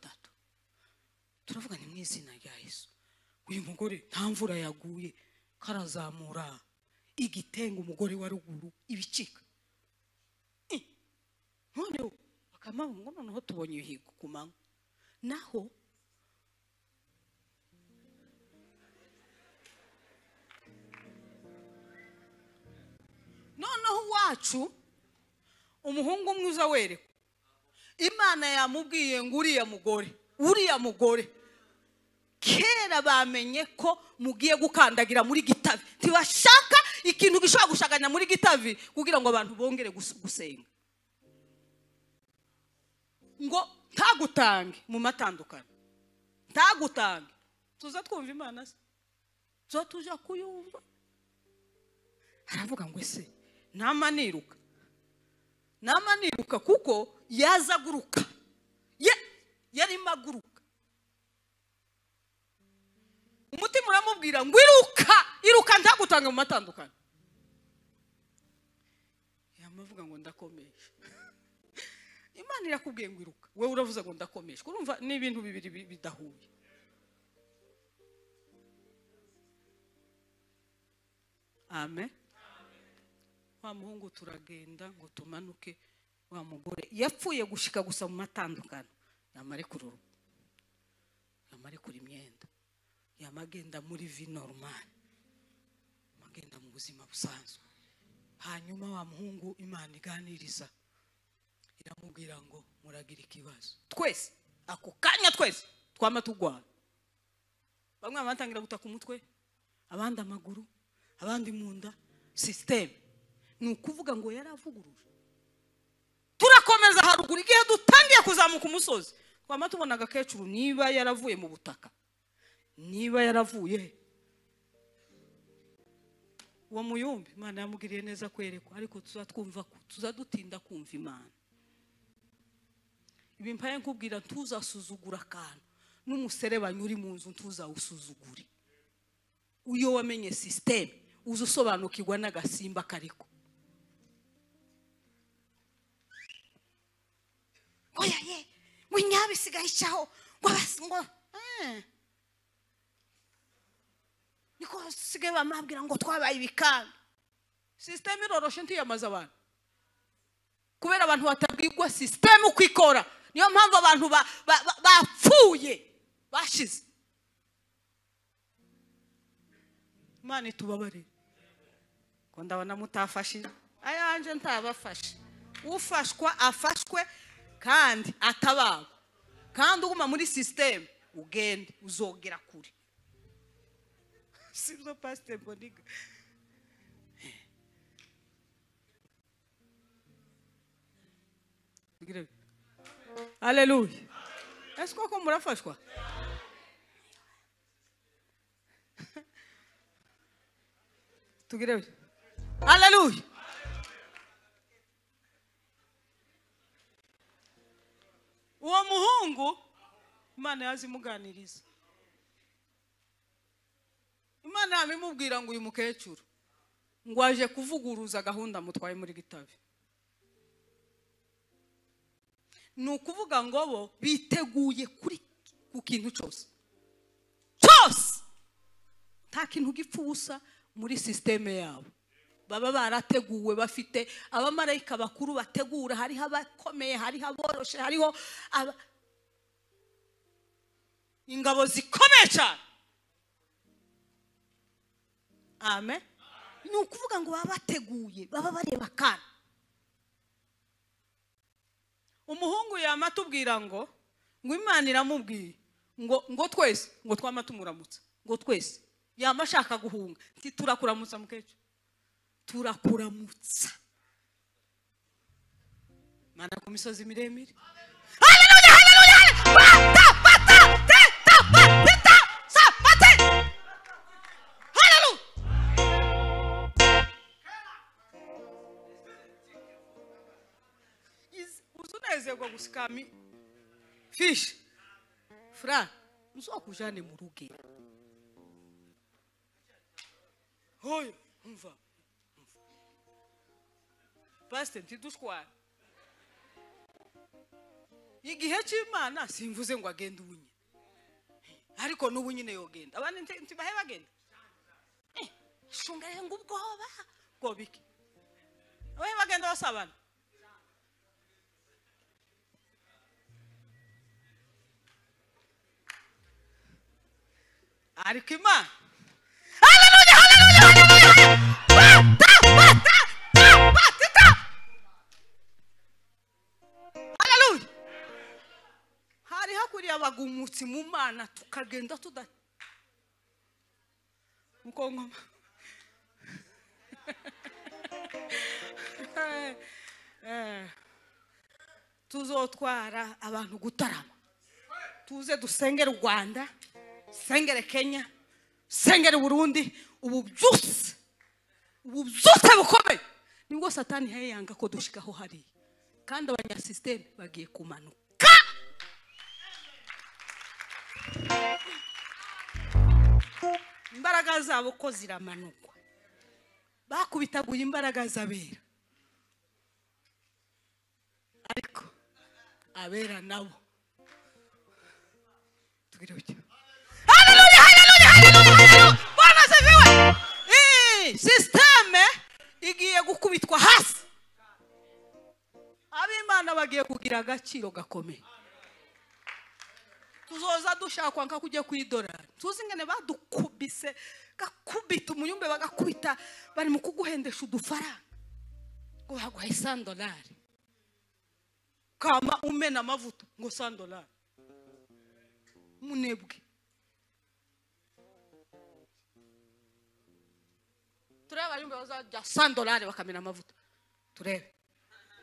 Turavuga ni mu izina rya Yesu, uyu mugore nta mvura yaguye, karazamura igitenga umugore wa ruguru ibicika. Noneho bakamabungo, noneho tubonye ibihigo kumanywa. Naho iwacu umuhungu umwe uza wereka Imana yamubwiye ngo uriya mugore kera bamenye ko mugiye gukandagira muri Gitavi, ntibashaka ikintu gishobora gushaganya muri Gitavi kugira ngo abantu bongere gusenga, ngo ntagutange mu matandukano, ntagutange. Tuza twumva Imana se, tuza tuja kuyumva. Aravuga ngo ese nama niruka kuko yazaguruka, yari maguruka. Umutima uramubwira ngo iruka ntagutanga mu matandukano. Yamavuga ngo ndakomesha. Imana irakubwiye ngo iruka, wewe uravuza ngo ndakomesha. Urumva ni ibintu bibiri bidahuye. Amen. Wa muhungu turagenda ngo tumanuke, wa mugore yapfuye gushika gusa mu matandukano, yamare kururu, yamare kuri imyenda, yamagenda muri vie normal, magenda mu buzima busanzwe. Hanyuma wa muhungu Imana iganiriza, iramubwira ngo muragira ikibazo. Twese ako kanya twese twama tugwana, bamwe batangira gutaka umutwe, abandi amaguru, abandi munda. System ni ukuvuga ngo yaravuguruje. Turakomeza haruguru, igihe dutangiye kuzamuka umusozi twama tubona agakecuru niba yaravuye mu butaka, niba yaravuye uwo muyumbi. Imana yamugiriye neza kwerekwa, ariko tuza dutinda kumva Imana. Ibi mpaye nkubwira, ntuzasuzugura akantu n'umuserebanyi uri mu nzu, ntuzawusuzugure. Uyo wamenye system uzusobanukirwa n'agasimba kariko. Oya ye, winyabisigaye cyaho ngo niko sigaye bamabwira ngo twabaye ibikanda. System iroroshe ntiyamaza abantu, kubera abantu batabwirwa system uko ikora. Niyo mpamvu abantu bapfuye bashize. Imana itubabare ko ndabona mutafashije. Ayanje ntabafashe, ufashwa afashwe kandi atabaho. Kandi uguma muri system ugende uzogera kuri. Sibyo Pastor Boniga? Hallelujah. Est-ce que murafashwa? Tugire. Hallelujah. Uwo muhungu Imana yazimuganiriza. Imana yamimubwira ngo uyu mukecuru ngo aje kuvuguruza gahunda mutwaye muri Gitavi. Ni ukuvuga ngo bo biteguye kuri ku kintu cyose, nta kintu gipfubusa muri systeme yabo. Baba barateguwe, bafite abamarayika bakuru bategura, hariho abakomeye, hariho aboroshe, hariho ingabo zikomeye cyane. Amen. Ni ukuvuga ngo baba bateguye, baba bareba kana. Umuhungu yamatubwira ngo Imana iramubwiye ngo twese ngo twama tumuramutsa, ngo twese yamashaka guhunga, nti turakuramutsa mukecuru, turakuramutsa. Mana ku misozi miremire. Haleluya, haleluya. Uzunezerwa gusikami fish fra uzokujane mu ruge. Hoyo umva Pastor ntidushwana. Igihe cy'Imana simvuze ngo agende ubunye, ariko n'ubu nyine yogenda. Abandi ntibahe bagenda shungaye ngo ubwoba ngo biki, abahe bagenda basabana. Ariko Imana, haleluya, haleluya, haleluya. abagumutsi mu mana tukagenda tuda mukongoma tuzotwara abantu gutarama tuze dusengera u Rwanda sengere Kenya sengere Burundi ubu byose bukomeye nibwo satani yanga ko dushikaho hari kandi abanyasysteme bagiye kumanuka imbaraga zabo ko ziramanukwa bakubitaguye imbaraga zabera ariko abera nabo tugire ucyo haleluya haleluya haleluya bwana seviwe systeme igiye gukubitwa hasi abimana bagiye kugira agaciro gakomeye tuzoza dushakwa nka kujya kwidolari tuzi ngene badukubise gakubita umuyumbe bagakubita bari mu kuguhendesha udufaranga ngo haguhaye $100 kama umena amavuta ngo $100 munebwe turebe abanyumbe bazajya $100 bakamena amavuta turebe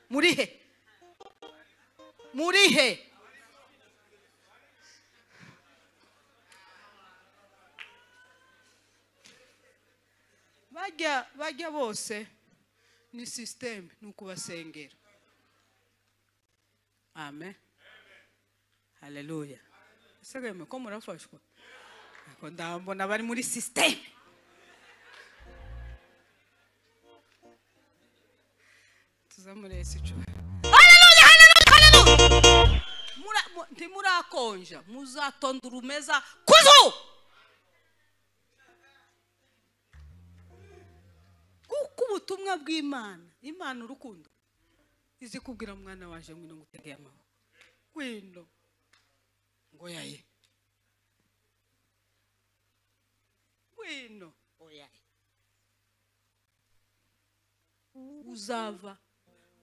muri he bajya bose ni system nukubasengera amen haleluya segeme ko murafashwa ko ndambona bari muri system tuzamurese ico haleluya haleluya ntimurakonja muzatonda urumeza kuzu ubutumwa bw'Imana Imana urukundo izi kubwira mwana waje ngwino ngutegeye amaboko gwino ngo yaye gwino oyaye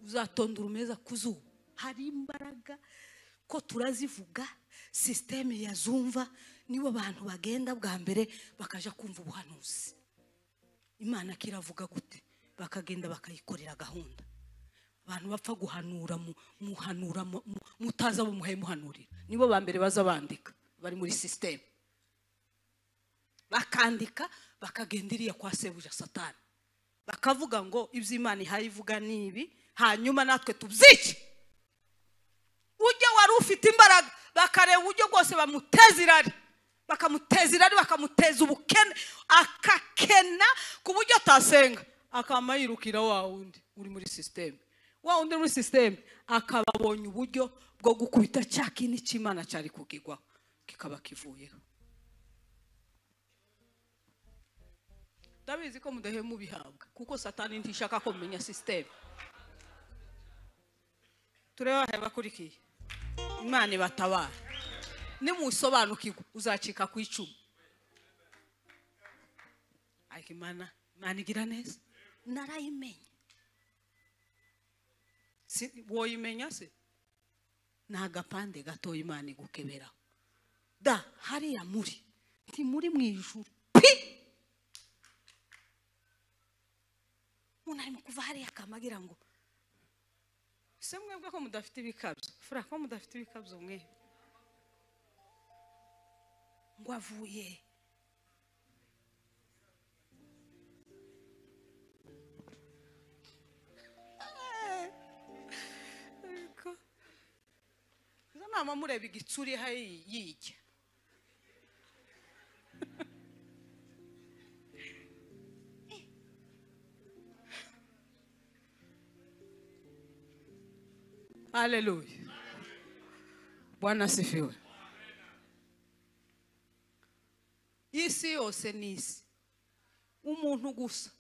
uzatonda urumeza kuzuba hari imbaraga ko turazivuga systeme yazumva nibo abantu bagenda bwa mbere bakaja kumva ubuhanuzi Imana kiravuga gute bakagenda bakayikorera gahunda abantu bapfa guhanura muhanura mutaza bumuhe muhanurira nibo ba mbere baza bandika bari muri system bakandika bakagendiriye kwa sebuja satani bakavuga ngo ibyo Imana ihayivuga nibi hanyuma natwe tubyice ujye wari ufite imbaraga bakareba uburyo bwose bamutezirari bakamuteza ubukene akakena ku buryo atasenga akamayirukira wa wundi uri muri system akababonye uburyo bwo gukubita cyakini cy'Imana cyari kugigwa kikaba kivuyeho ndabizi ko mudahemu bihabwa kuko satani ntishaka ko mumenya system tureba bakurikiye Imana batabara nimusobanukirwa uzacika ku 10 ariko Imana igira neza narayimenya woyimenya se nagapande gato Imana igukebera da hariya muri ntimuri mu ijuru munarimo kuva hariya kamagira ngo se mwebwe ko mudafite ibikabyo fura ko mudafite ibikabyo mwe ngo avuye mama mureba igitsuri hayi yijya haleluya Bwana sifiwe isi yose nisi umuntu gusa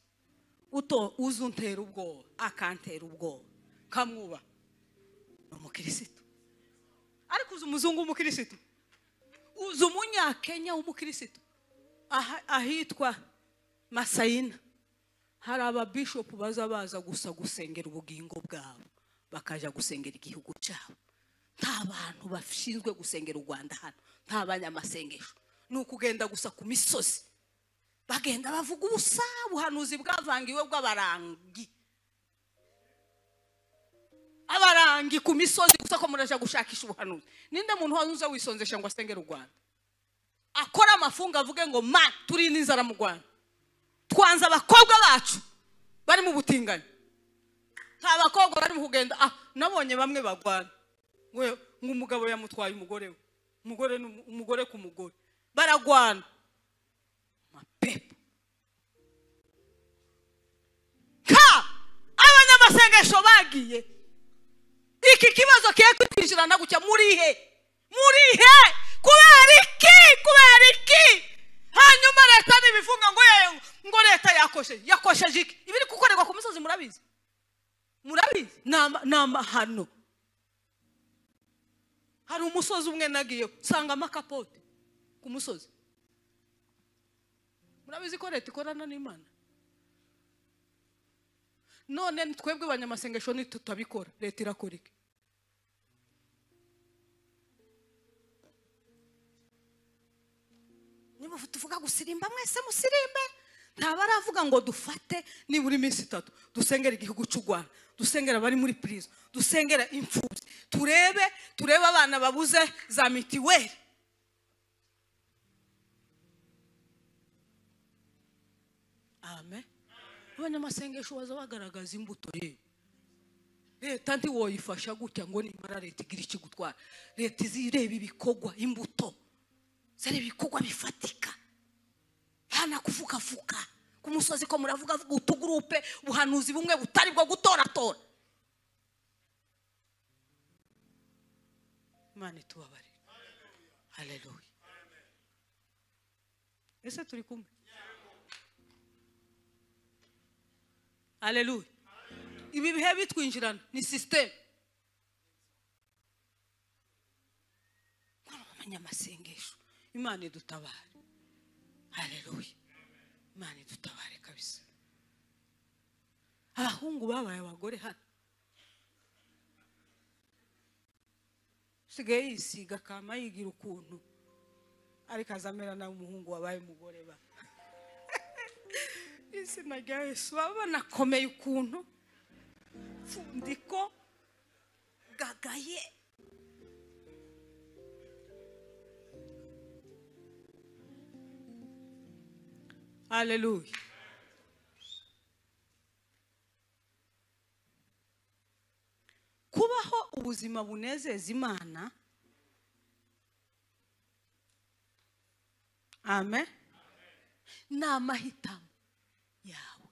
uzuntera ubwoba akantera ubwoba kamwuba umukristo ariko uzi umuzungu w'umukristo uzi umunyakenya w'umukristo ahitwa Masayina hari ababishop baza gusa gusengera ubugingo bwabo bakaja gusengera igihugu cyabo nta bantu bashinzwe gusengera u Rwanda hano, nta banyamasengesho. Ni ukugenda gusa ku misozi bagenda bavuga ubusa, ubuhanuzi bwavangiwe bw'abarangi. Abarangi ku misozi gusa ko muraje gushakisha ubuhanuzi. Ninde muntu wazuza wisonzesha ngo asengera u Rwanda? Akora amafunga avuge ngo turi n'inzara mu Rwanda, twanza abakobwa bacu bari mu butinganyi. Nta bakobwa bari mu kugenda. Nabonye bamwe bagwana ngo umugabo yamutwaye umugore we, umugore ku mugore baragwana. Mapepo abanyamasengesho bagiye. Iki kibazo kiye kwinjirana gucya muri he kubera iki? Hanyuma leta nibifunga ngo leta yakosheje iki? Ibiri kukorerwa ku misozi murabizi n'amahano. Hari umusozi umwe nagiye usanga amakapote ku musozi. Murabizi ko leta ikorana n'Imana. None twebwe abanyamasengesho tutabikora, leta irakora iki? Niba tuvuga gusirimba, mwese musirimbe. Ntabaravuga ngo dufate niburi minsi 3 dusengera igihugu cy'u Rwanda, dusengera bari muri prison, dusengera imfubyi, turebe abana babuze za mitiweli. Amen. Abanyamasengesho baza bagaragaza imbuto ye. Leta nti woyifasha gutya ngo nimara leta igira iki gutwara. Leta izireba ibikogwa, imbuto zari ibikogwa bifatika. Hana kufuka ku musozi ko muravuga utugurupe ubuhanuzi bumwe butari bwo gutoratora. Imana itubabare. Haleluya. Ese turi kumwe? Haleluya. Ibi bihe bitwinjirana ni system. Abanyamasengesho Imana idutabare. Haleluya. Imana idutabare kabisa. Abahungu babaye abagore hano. Sigaye yisiga kama yigira ukuntu ariko azamera na umuhungu wabaye umugore ba. Isi najya Yesu babona komeye ukuntu fundiko gagaye. Haleluya. Kubaho ubuzima bunezeza Imana. Amen. N'amahitamo yawe.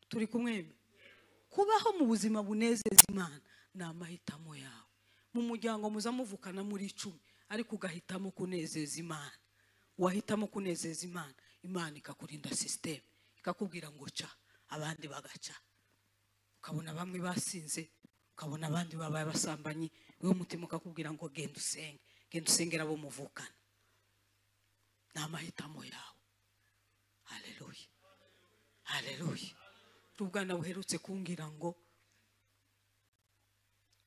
Turi kumwe. Kubaho mu buzima bunezeza Imana n'amahitamo yawe. Mu muryango muzamuvukana muri 10 ariko ugahitamo kunezeza Imana. Wahitamo kunezeza Imana, Imana ikakurinda system, ikakubwira ngo ca, abandi bagaca. Ukabona bamwe basinze, ukabona abandi babaye basambanyi, wewe umutima ukakubwira ngo genda usengera abo muvukana. N'amahitamo yawe. Haleluya. Haleluya. Rubwana buherutse kungira ngo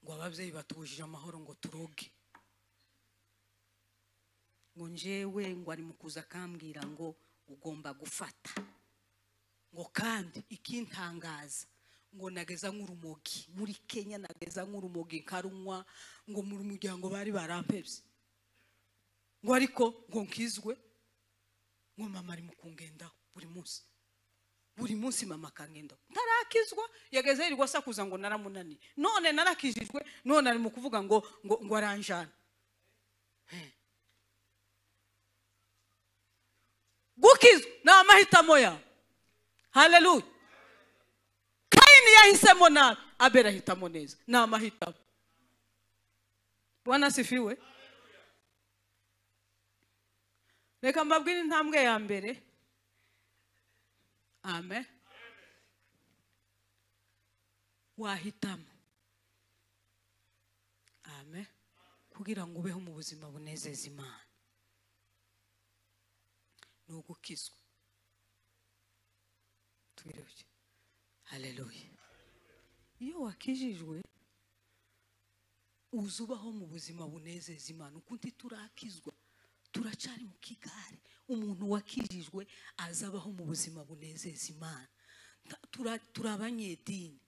ababyeyi batujije amahoro ngo turoge. Ngo njewe ngo ari mukuza kambwira ngo ugomba gufata. Ngo kandi ikintangaza ngo nageza nk'urumogi muri Kenya, nageza nk'urumogi karunwa ngo muri muryango bari barampebye. Ngo ariko ngo nkizwe ngo mama ari mukungenda buri munsi mama kangenda. Ntarakizwa yageze iri gwasakuza ngo naramunani. None narakijijwe, none ari mu kuvuga ngo aranjana. Gukizwa na amahitamo ya. Haleluya. Kaini yahisemo nabi, Abeli ahitamo neza. Na amahitamo. Bwana sifiwe. Reka mbabwire intambwe ya mbere. Amen. Wahitamo. Amen. Kugira ngo ubeho mu buzima bunezeza Imana. Nugukizwa. Tubiruke. Haleluya. Iyo wakijijwe uzubaho mu buzima bunezeza Imana. Ukundi turakizwa turacari mu kigare. Umuntu wakijijwe azabaho mu buzima bunezeza Imana. Turabanyedini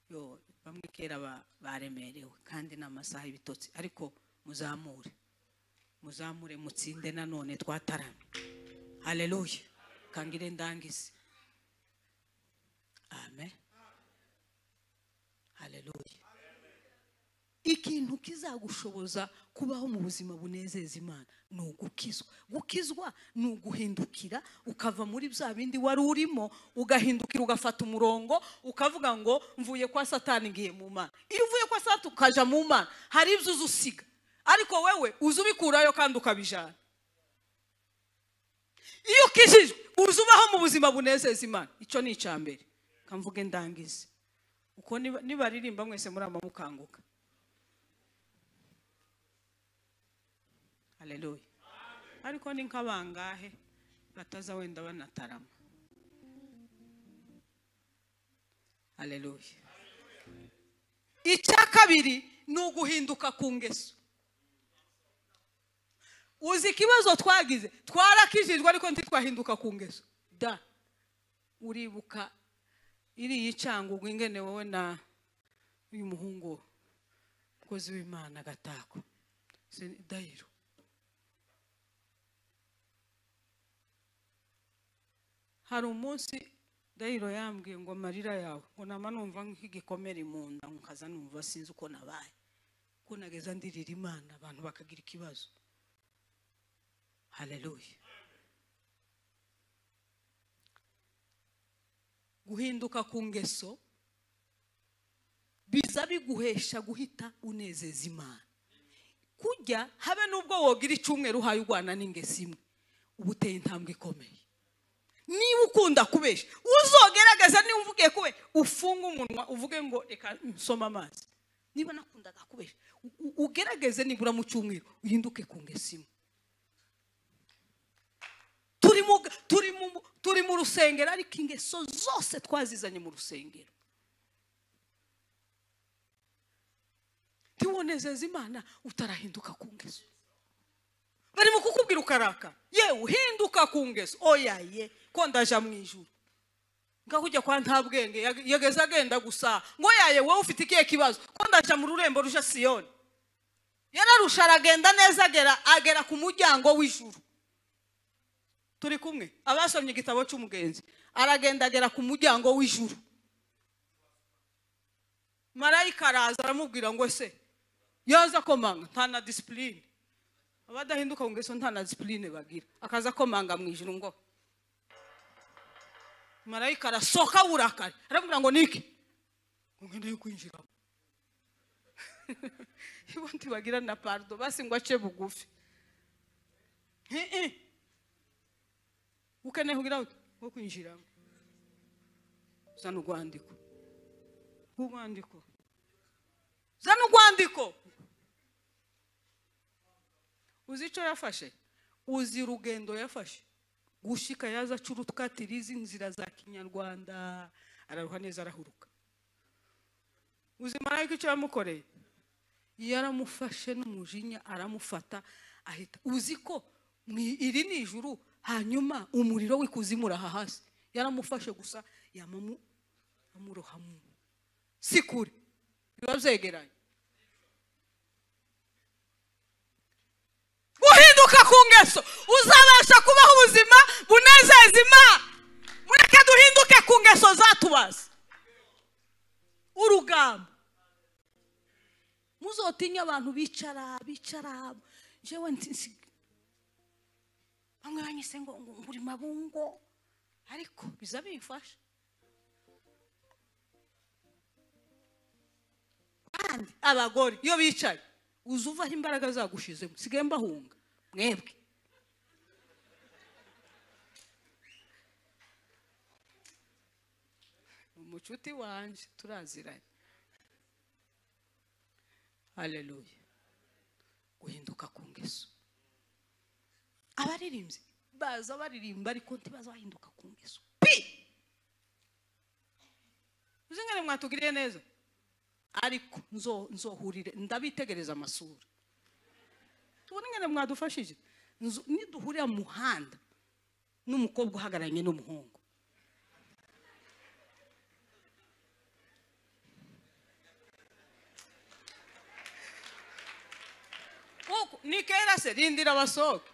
yo bamwe kera baremerewe kandi n'amasaha y'ibitotsi, ariko muzamure mutsinde nanone twataramye. Haleluya. Kangire ndangize. Amen. Haleluya. Ikintu kizagushoboza kubaho mu buzima bunezeza Imana ni ugukizwa. Gukizwa ni uguhindukira ukava muri bya bindi wari urimo, ugahindukira ugafata umurongo ukavuga ngo mvuye kwa Satani ngiye mu Mana. Iyo uvuye kwa Satani ukaja mu Mana hari ibyo uzusiga, ariko wewe uzubikurayo kandi ukabijana. Iyo ukijijwe uzubaho mu buzima bunezeza Imana. Icyo ni icambere. Kamvuge ndangize. Uko nibaririmba mwese muri amamukanguka. Haleluya. Ariko ni nkabangahe bataza wenda banatarama. Haleluya. Icya kabiri ni uguhinduka ku ngeso. Uzi ikibazo twagize, twarakijijwe ariko ntitwahinduka ku ngeso. Da. Uribuka iri yicango ingene wowe na uyu muhungu kozi w'Imana Gatako. Dayiro. Hari umunsi Dayiro yambwiye ngo marira yawe ngo nama numva nk'igikomere mu nda, nkaza numva sinzi uko nabaye, ko nageza ndirira Imana abantu bakagira ikibazo. Haleluya. Guhinduka ku ngeso biza biguhesha guhita unezeza Imana. Kujya habe nubwo wogira icumweru uhaye urwana n'ingeso imwe, ubuteye intambwe ikomeye. Niba ukunda kubesha uzogerageza, niba uvugiye kube ufunga umunwa uvuge ngo reka nsoma amazi. Niba nakundaga kubesha ugerageze nibura mu cyumweru uhinduke ku ngeso imwe. Turi mu rusengero ariko ingeso zose twazizanye mu rusengero. Tiwonezeza Imana utarahinduka ku ngeso. Bari mu kukubwira ukaraka, yewe uhinduka ku ngeso. Oya ye ko ndaja mu ijuru. Ngakujya kwa ntabwenge yageza agenda gusa ngo yaye wowe ufite ikihe kibazo ko ndaja mu rurembo ruja Siyoni. Yararusha aragenda neza agera ku muryango w'ijuru. Turi kumwe abasomye igitabo cy'umugenzi, aragenda agera ku muryango w'ijuru. Marayika araza aramubwira ngo se yaza komanga, nta na discipline. Abadahinduka ku ngeso nta na discipline bagira. Akaza komanga mu ijuru ngo Marayika arasoka burakari aramubwira ngo niki ngo ngendeye kwinjiramo. Ibo ntibagira na pardon basi ngo ace bugufi. Ukene kugira ngo kwinjiramo. Zana urwandiko. Zana urwandiko. Uzi icyo yafashe? Uzi urugendo yafashe gushika yaza curutwatiriza inzira za Kinyarwanda, araruha neza arahuruka. Uzi Marayika icyo yamukoreye? Yaramufashe n'umujinya aramufata ahita. Uzi ko iri ni ijuru hanyuma umuriro w'ikuzimu uraha hasi. Yaramufashe gusa amurohamu. Sikuri biba byegeranye. Guhinduka ku ngeso uzabasha kubaho ubuzima bunezeza Imana. Mureke duhinduke ku ngeso zatubaza. Urugamba muzotinya abantu bicara. Jewe ntisi bamwe banyise ngo uri mabungo, ariko biza bifasha. Kandi abagore iyo bicaye uzuva imbaraga zagushizemo, sigaye mbahunga mwebwe. Umucuti wanje turaziranye. Haleluya. Guhinduka ku ngeso. Abaririmbyi baza baririmba ariko ntibaza bahinduka ku ngeso. Uzingane mwatugiriye neza. ariko nzohurire ndabitegereza amasura tubone ngene mwadufashije niduhurira mu muhanda n'umukobwa uhagaranye n'umuhungu nikera se rindira basohoke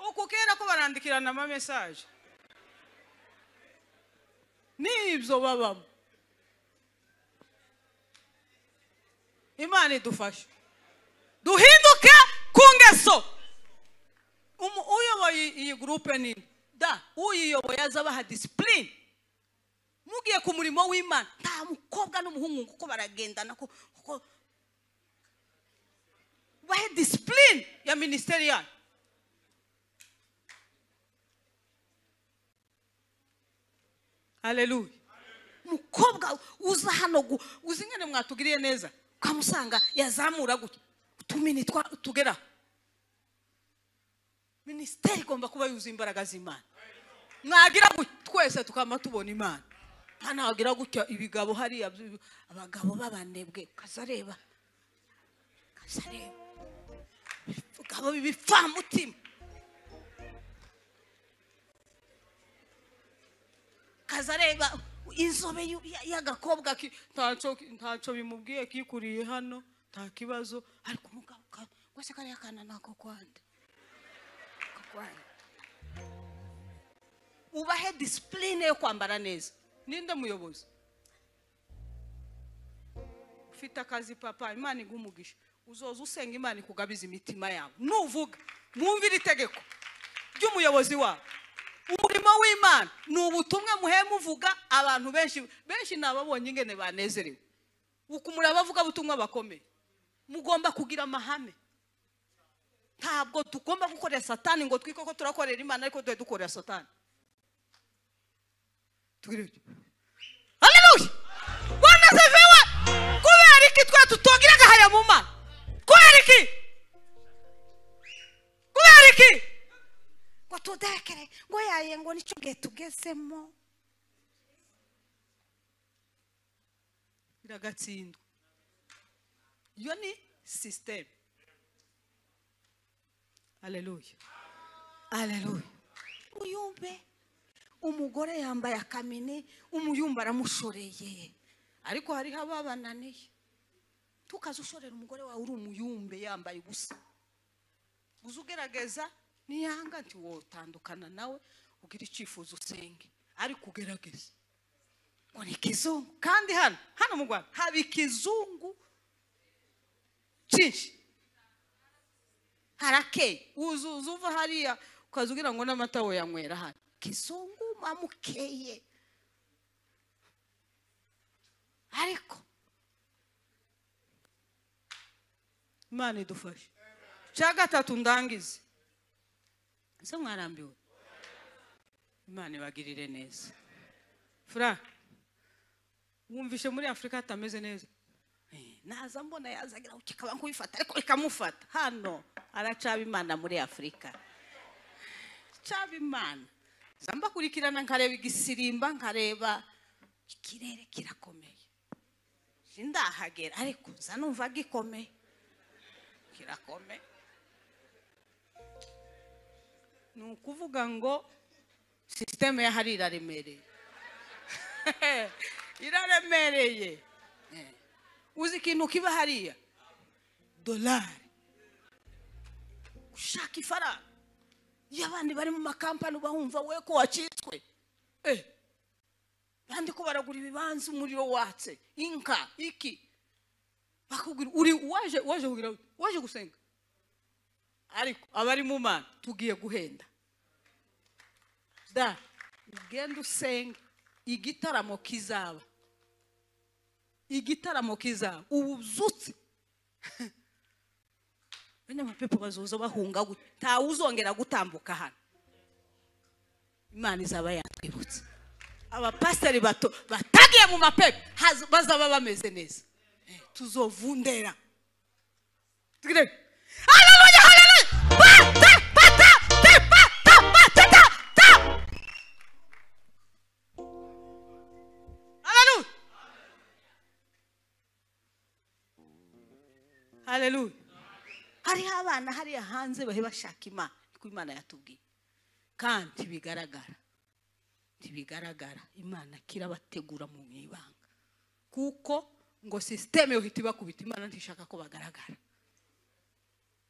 ukukera ko barandikirana ama message nibyo babamo Imana idufashe duhinduke ku ngeso uyoboye iyi groupe nini da uyiyoboye azabaha discipline mugiye ku murimo w'Imana nta mukobwa n'umuhungu kuko baragendana kuko bahe discipline ya ministerial Hallelujah mukobwa uza hano uzi ngene mwatugiriye neza kamusanga yazamura gutya utumini tugera ministeri igomba kuba yuzuye imbaraga z'Imana mwagira twese tukama tubona Imana hana wagira gutya ibigabo hari abagabo babanebwe kazareba abagabo bibipfa mutima kazareba inzobe y'agakobwa ntaco bimubwiye kikuriye hano nta kibazo ariko umugabo wese kari yakana nako kwande ubahe discipline yo kwambara neza ninde muyobozi ufite akazi papa Imana igumugisha uzoza usenga Imana ikugabiza imitima yabo nuvuga mwumvira itegeko ry'umuyobozi wabo umurimo w'Imana n'ubutumwe muhemuvuga abantu benshi nababonye ingene banezerewe ukumura bavuga butumwa bakomeye mugomba kugira amahame ntabwo tugomba gukorera satani ngo twikoko turakorera Imana ariko dukorera satani tugirije Hallelujah Bwana sevewa kubera iki twa tutogira gahaya mu Mana kubera iki ngo tudekere ngo yaye ngo nico gihe tugezemo iragatsindwa iyo ni system Hallelujah uyumve umugore yambaye akamini umuyumba aramushoreye ariko hari hababananiye tukazushorera umugore wawe uri umuyumbe yambaye gusa uzugerageza niyanga nti wotandukana nawe ugira icifuzo usenge ariko ugerageza ngo ni kizungu kandi hano mu Rwanda haba ikizungu cyinshi harake uzuva hariya ukazugira ngo n'amata wo yanywera hano kizungu mamukeye ariko Imana idufashe cya gatatu ndangize ese mwarambiwe Imana ibagirire neza Fra wumvishe muri Afrika atameze neza naza mbona yazagira ukikaba nkuyifata ariko ikamufata hano aracaba Imana muri Afrika caba Imana zamba kurikirana nkareba igisirimba nkareba ikirere kirakomeye sindahagera ariko zanumva gikomeye kirakomeye nukuvuga ngo system ya hari iraremereye iraremereye uzi ikintu kiba hariya dolari ushaka ifaranga y'abandi bari mu makampani bahumva we ko wacitswe bandi ko baragura ibibanza umuriro watse inka iki bakubwira uri waje gusenga ariko abari mu Mana tugiye guhenda da ugenda usenga igitaramo kizaba ubuzutse bene mapepo bazoza bahunga gute nta uzongera gutambuka hano Imana izaba yatwibutse abapasiteri bato batagiye mu mapepo bazaba bameze neza tuzovundera tugire Hallelujah Haleluya. Hari abana hari hanze bahe bashaka Imana ko Imana yatubwiye kandi bigaragara Imana kirabategura mu ibanga kuko ngo system yo hitiba kubita Imana ntishaka ko bagaragara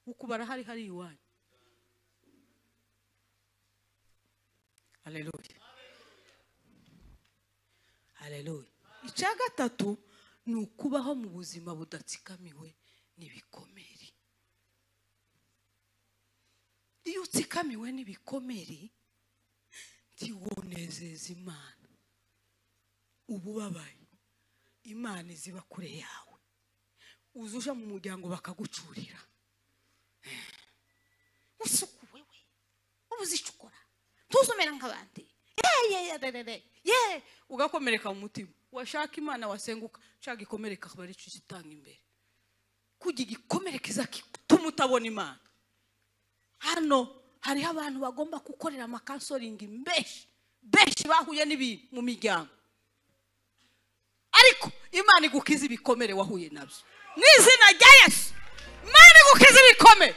uko barahari iwanyu. Haleluya. Haleluya. Icya gatatu ni ukubaho mu buzima budatsikamiwe n'ibikomere. Iyo utsikamiwe n'ibikomere ntiwonezeza Imana, ububabaye Imana iziba kure yawe, uzuja mu muryango bakagucurira usuku wewe ubuzicukora tuzomera nk'abandi ugakomereka mu mutima. Washaka Imana wasenguka shaka ikomereka bari cyo imbere kugira igikomere kizakituma utabona Imana. Hano hari abantu bagomba gukorera amakansoringi benshi bahuye n'ibintu mu miryango, ariko Imana igukiza ibikomere wahuye nabyo n'izina rya Yesu. Imana igukiza ibikomere.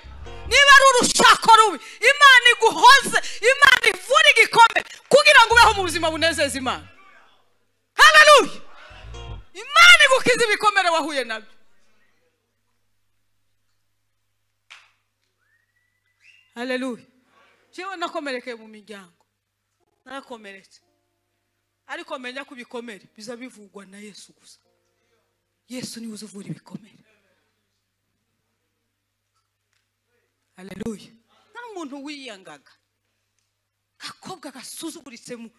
Niba ari urushako rubi Imana iguhoze, Imana ivura igikomere kugira ngo ubeho mu buzima bunezeza Imana. Haleluya. Imana igukiza ibikomere wahuye nabyo. Haleluya. Jewe nakomerekeye mu miryango, narakomeretse, ariko menya ko ibikomere biza bivugwa na Yesu gusa. Yesu niwe uzuvura ibikomere. Haleluya. Nta muntu wiyangaga, gakobwa gasuzuguritse mu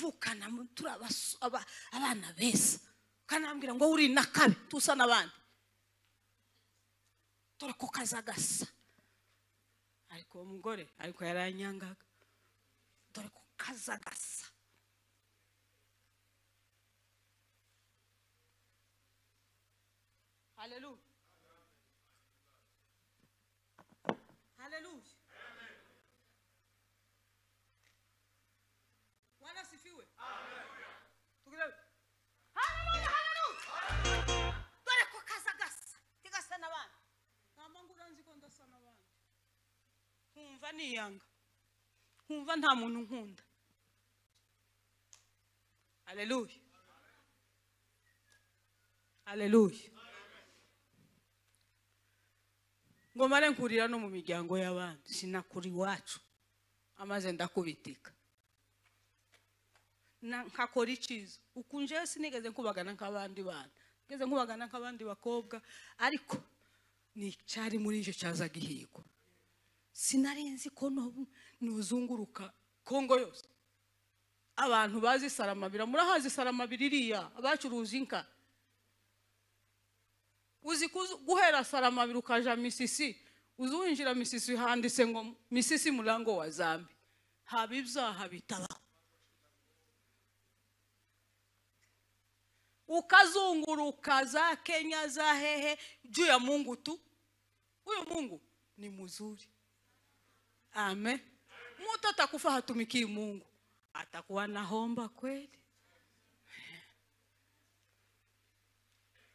vukana turaba abana beza, kanambwira ngo uri nakabe tusa nabandi tore ko kazagasa, ariko umugore ariko yaranyangaga tore ko kazagasa. Haleluya. Haleluya. Bwana sifiwe. Amen. Haleluya, haleluya. Dore ko kazagasa, tigasa nabandi. Namangura nziko ndasa nabandi. Nkumva niyanga. Nkumva nta muntu nkunda. Haleluya. Haleluya. Ngo mare nkurira no mu miryango y'abandi sinakuri wacu amaze ndakubitika nkakora iciza ukunje sinigeze nkubagana nk'abandi bana, ngeze nkubagana nk'abandi bakobwa, ariko ni cyari muri nje cyaza gihigwa. Sinarenzi ko nuzunguruka Kongo yose abantu bazi saramabira, murahazi saramabira iriya abacuruza inka, uzi guhera saramabira ukaja Misisi, uzuwinjira Misisi handitse ngo Misisi mulango wa zambi, habibyaha bitabaho. Ukazunguruka za Kenya za hehe juu ya Mungu tu. Huyo Mungu ni mzuri. Amen. Mtu atakufa hatumikii Mungu, atakuwa naomba kweli.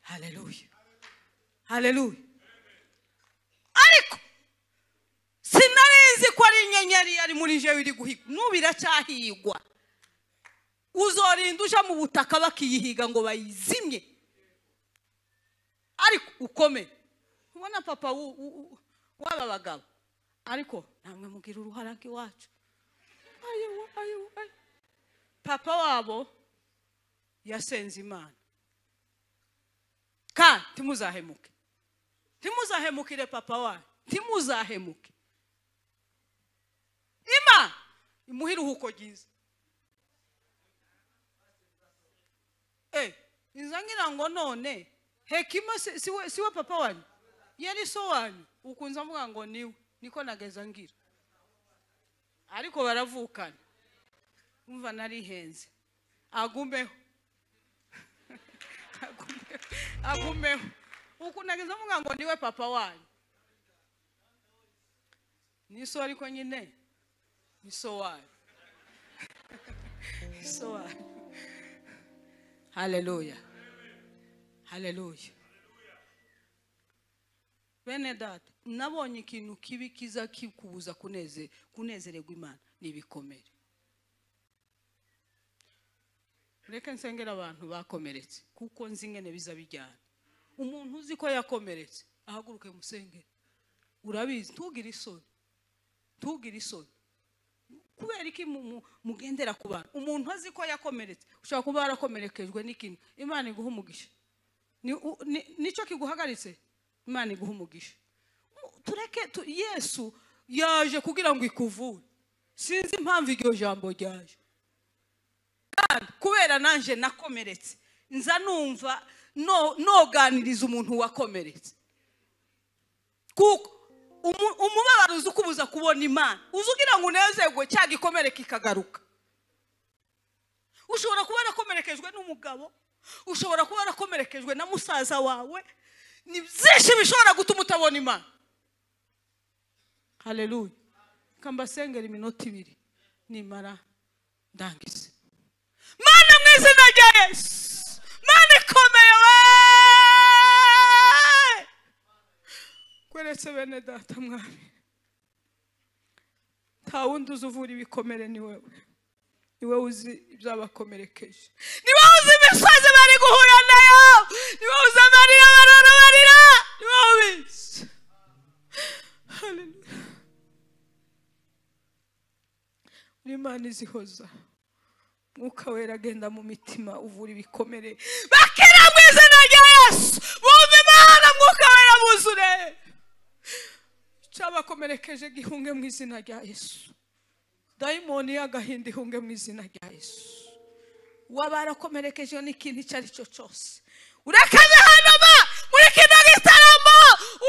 Haleluya. Haleluya. Ariko sinarizi ko ari inyenyeri yari muri je iri guhiga, nubira cyahigwa uzorindusha mu butaka bakiyihiga ngo bayizimye. Ariko ukome ubona papa waba bagabo, ariko namwe mugira uruharaki wacu. Ayo papa wabo yasenze Imana, ka timuzahemuke, timuzahemukire papa wa, timuzahemuke. Imana imuhira uhuko giza. Nzangira ngo none hekima siwe papa wanyu yari so wanyu, ukunza mvuga ngo niwe niko nageza ngira, ariko baravukana. Umva nari henze agumeho agumeho ukunageza mvuga ngo niwe papa wanyu, niso ariko nyine niso wanyu niso wanyu. Haleluya. Haleluya. bene data nabonye ikintu kibi kiza kikubuza kunezererwa Imana nibikomere. Reka nsengera abantu bakomeretse kuko nzi ngene biza bijyana. Umuntu uzi ko yakomeretse ahaguruke musengere. Urabizi tugira isoni. Kubera iki mugendera ku bantu. Umuntu azi ko yakomeretse ushaka kuba yarakomerekejwe n'ikintu. Imana iguha umugisha. Nico kiguhagaritse. Imana iguha umugisha. Tureke Yesu yaje kugira ngo ikuvure. Sinzi impamvu iryo jambo ryaje. Kubera nanje nakomeretse nza numva noganiriza umuntu wakomeretse kuko umubabaro uzukubuza kubona Imana uzugira ngo unezerwe cyagikomere kikagaruka. Ushobora kuba nakomerekejwe n'umugabo, ushobora kuba nakomerekejwe na musaza wawe, ni byinshi bishobora gutuma utabona Imana. Haleluya. Kambasengera iminota 2 nimara ndangize. Mana mwizina rya Yesu, Mana ikomeye we kweretse bene data mwami, nta wundi uzuvura ibikomere ni wewe. Ni wewe uzi ibyabakomerekeje, ni wewe uzi imisozi bari guhura nayo, ni wewe uzi amarira barira, ni wewe ubizi. Haleluya. Imana izihoza. Mwuka wera agenda mu mitima uvura ibikomere. Bakira mu izina rya Yesu. Bumve Imana mwuka wera buzure. Cyabakomerekeje gihunge mu izina rya Yesu. Daimoni y'agahinda ihunge mu izina rya Yesu. Wabarakomerekeje n'ikintu cyari cyo cyose. Urakaze hano muri kino gitaramo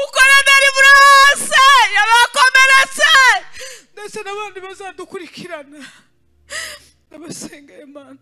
ukora deliverance yabakomeretse. Ndetse n'abandi bazadukurikirana. Nabasengeye Mana.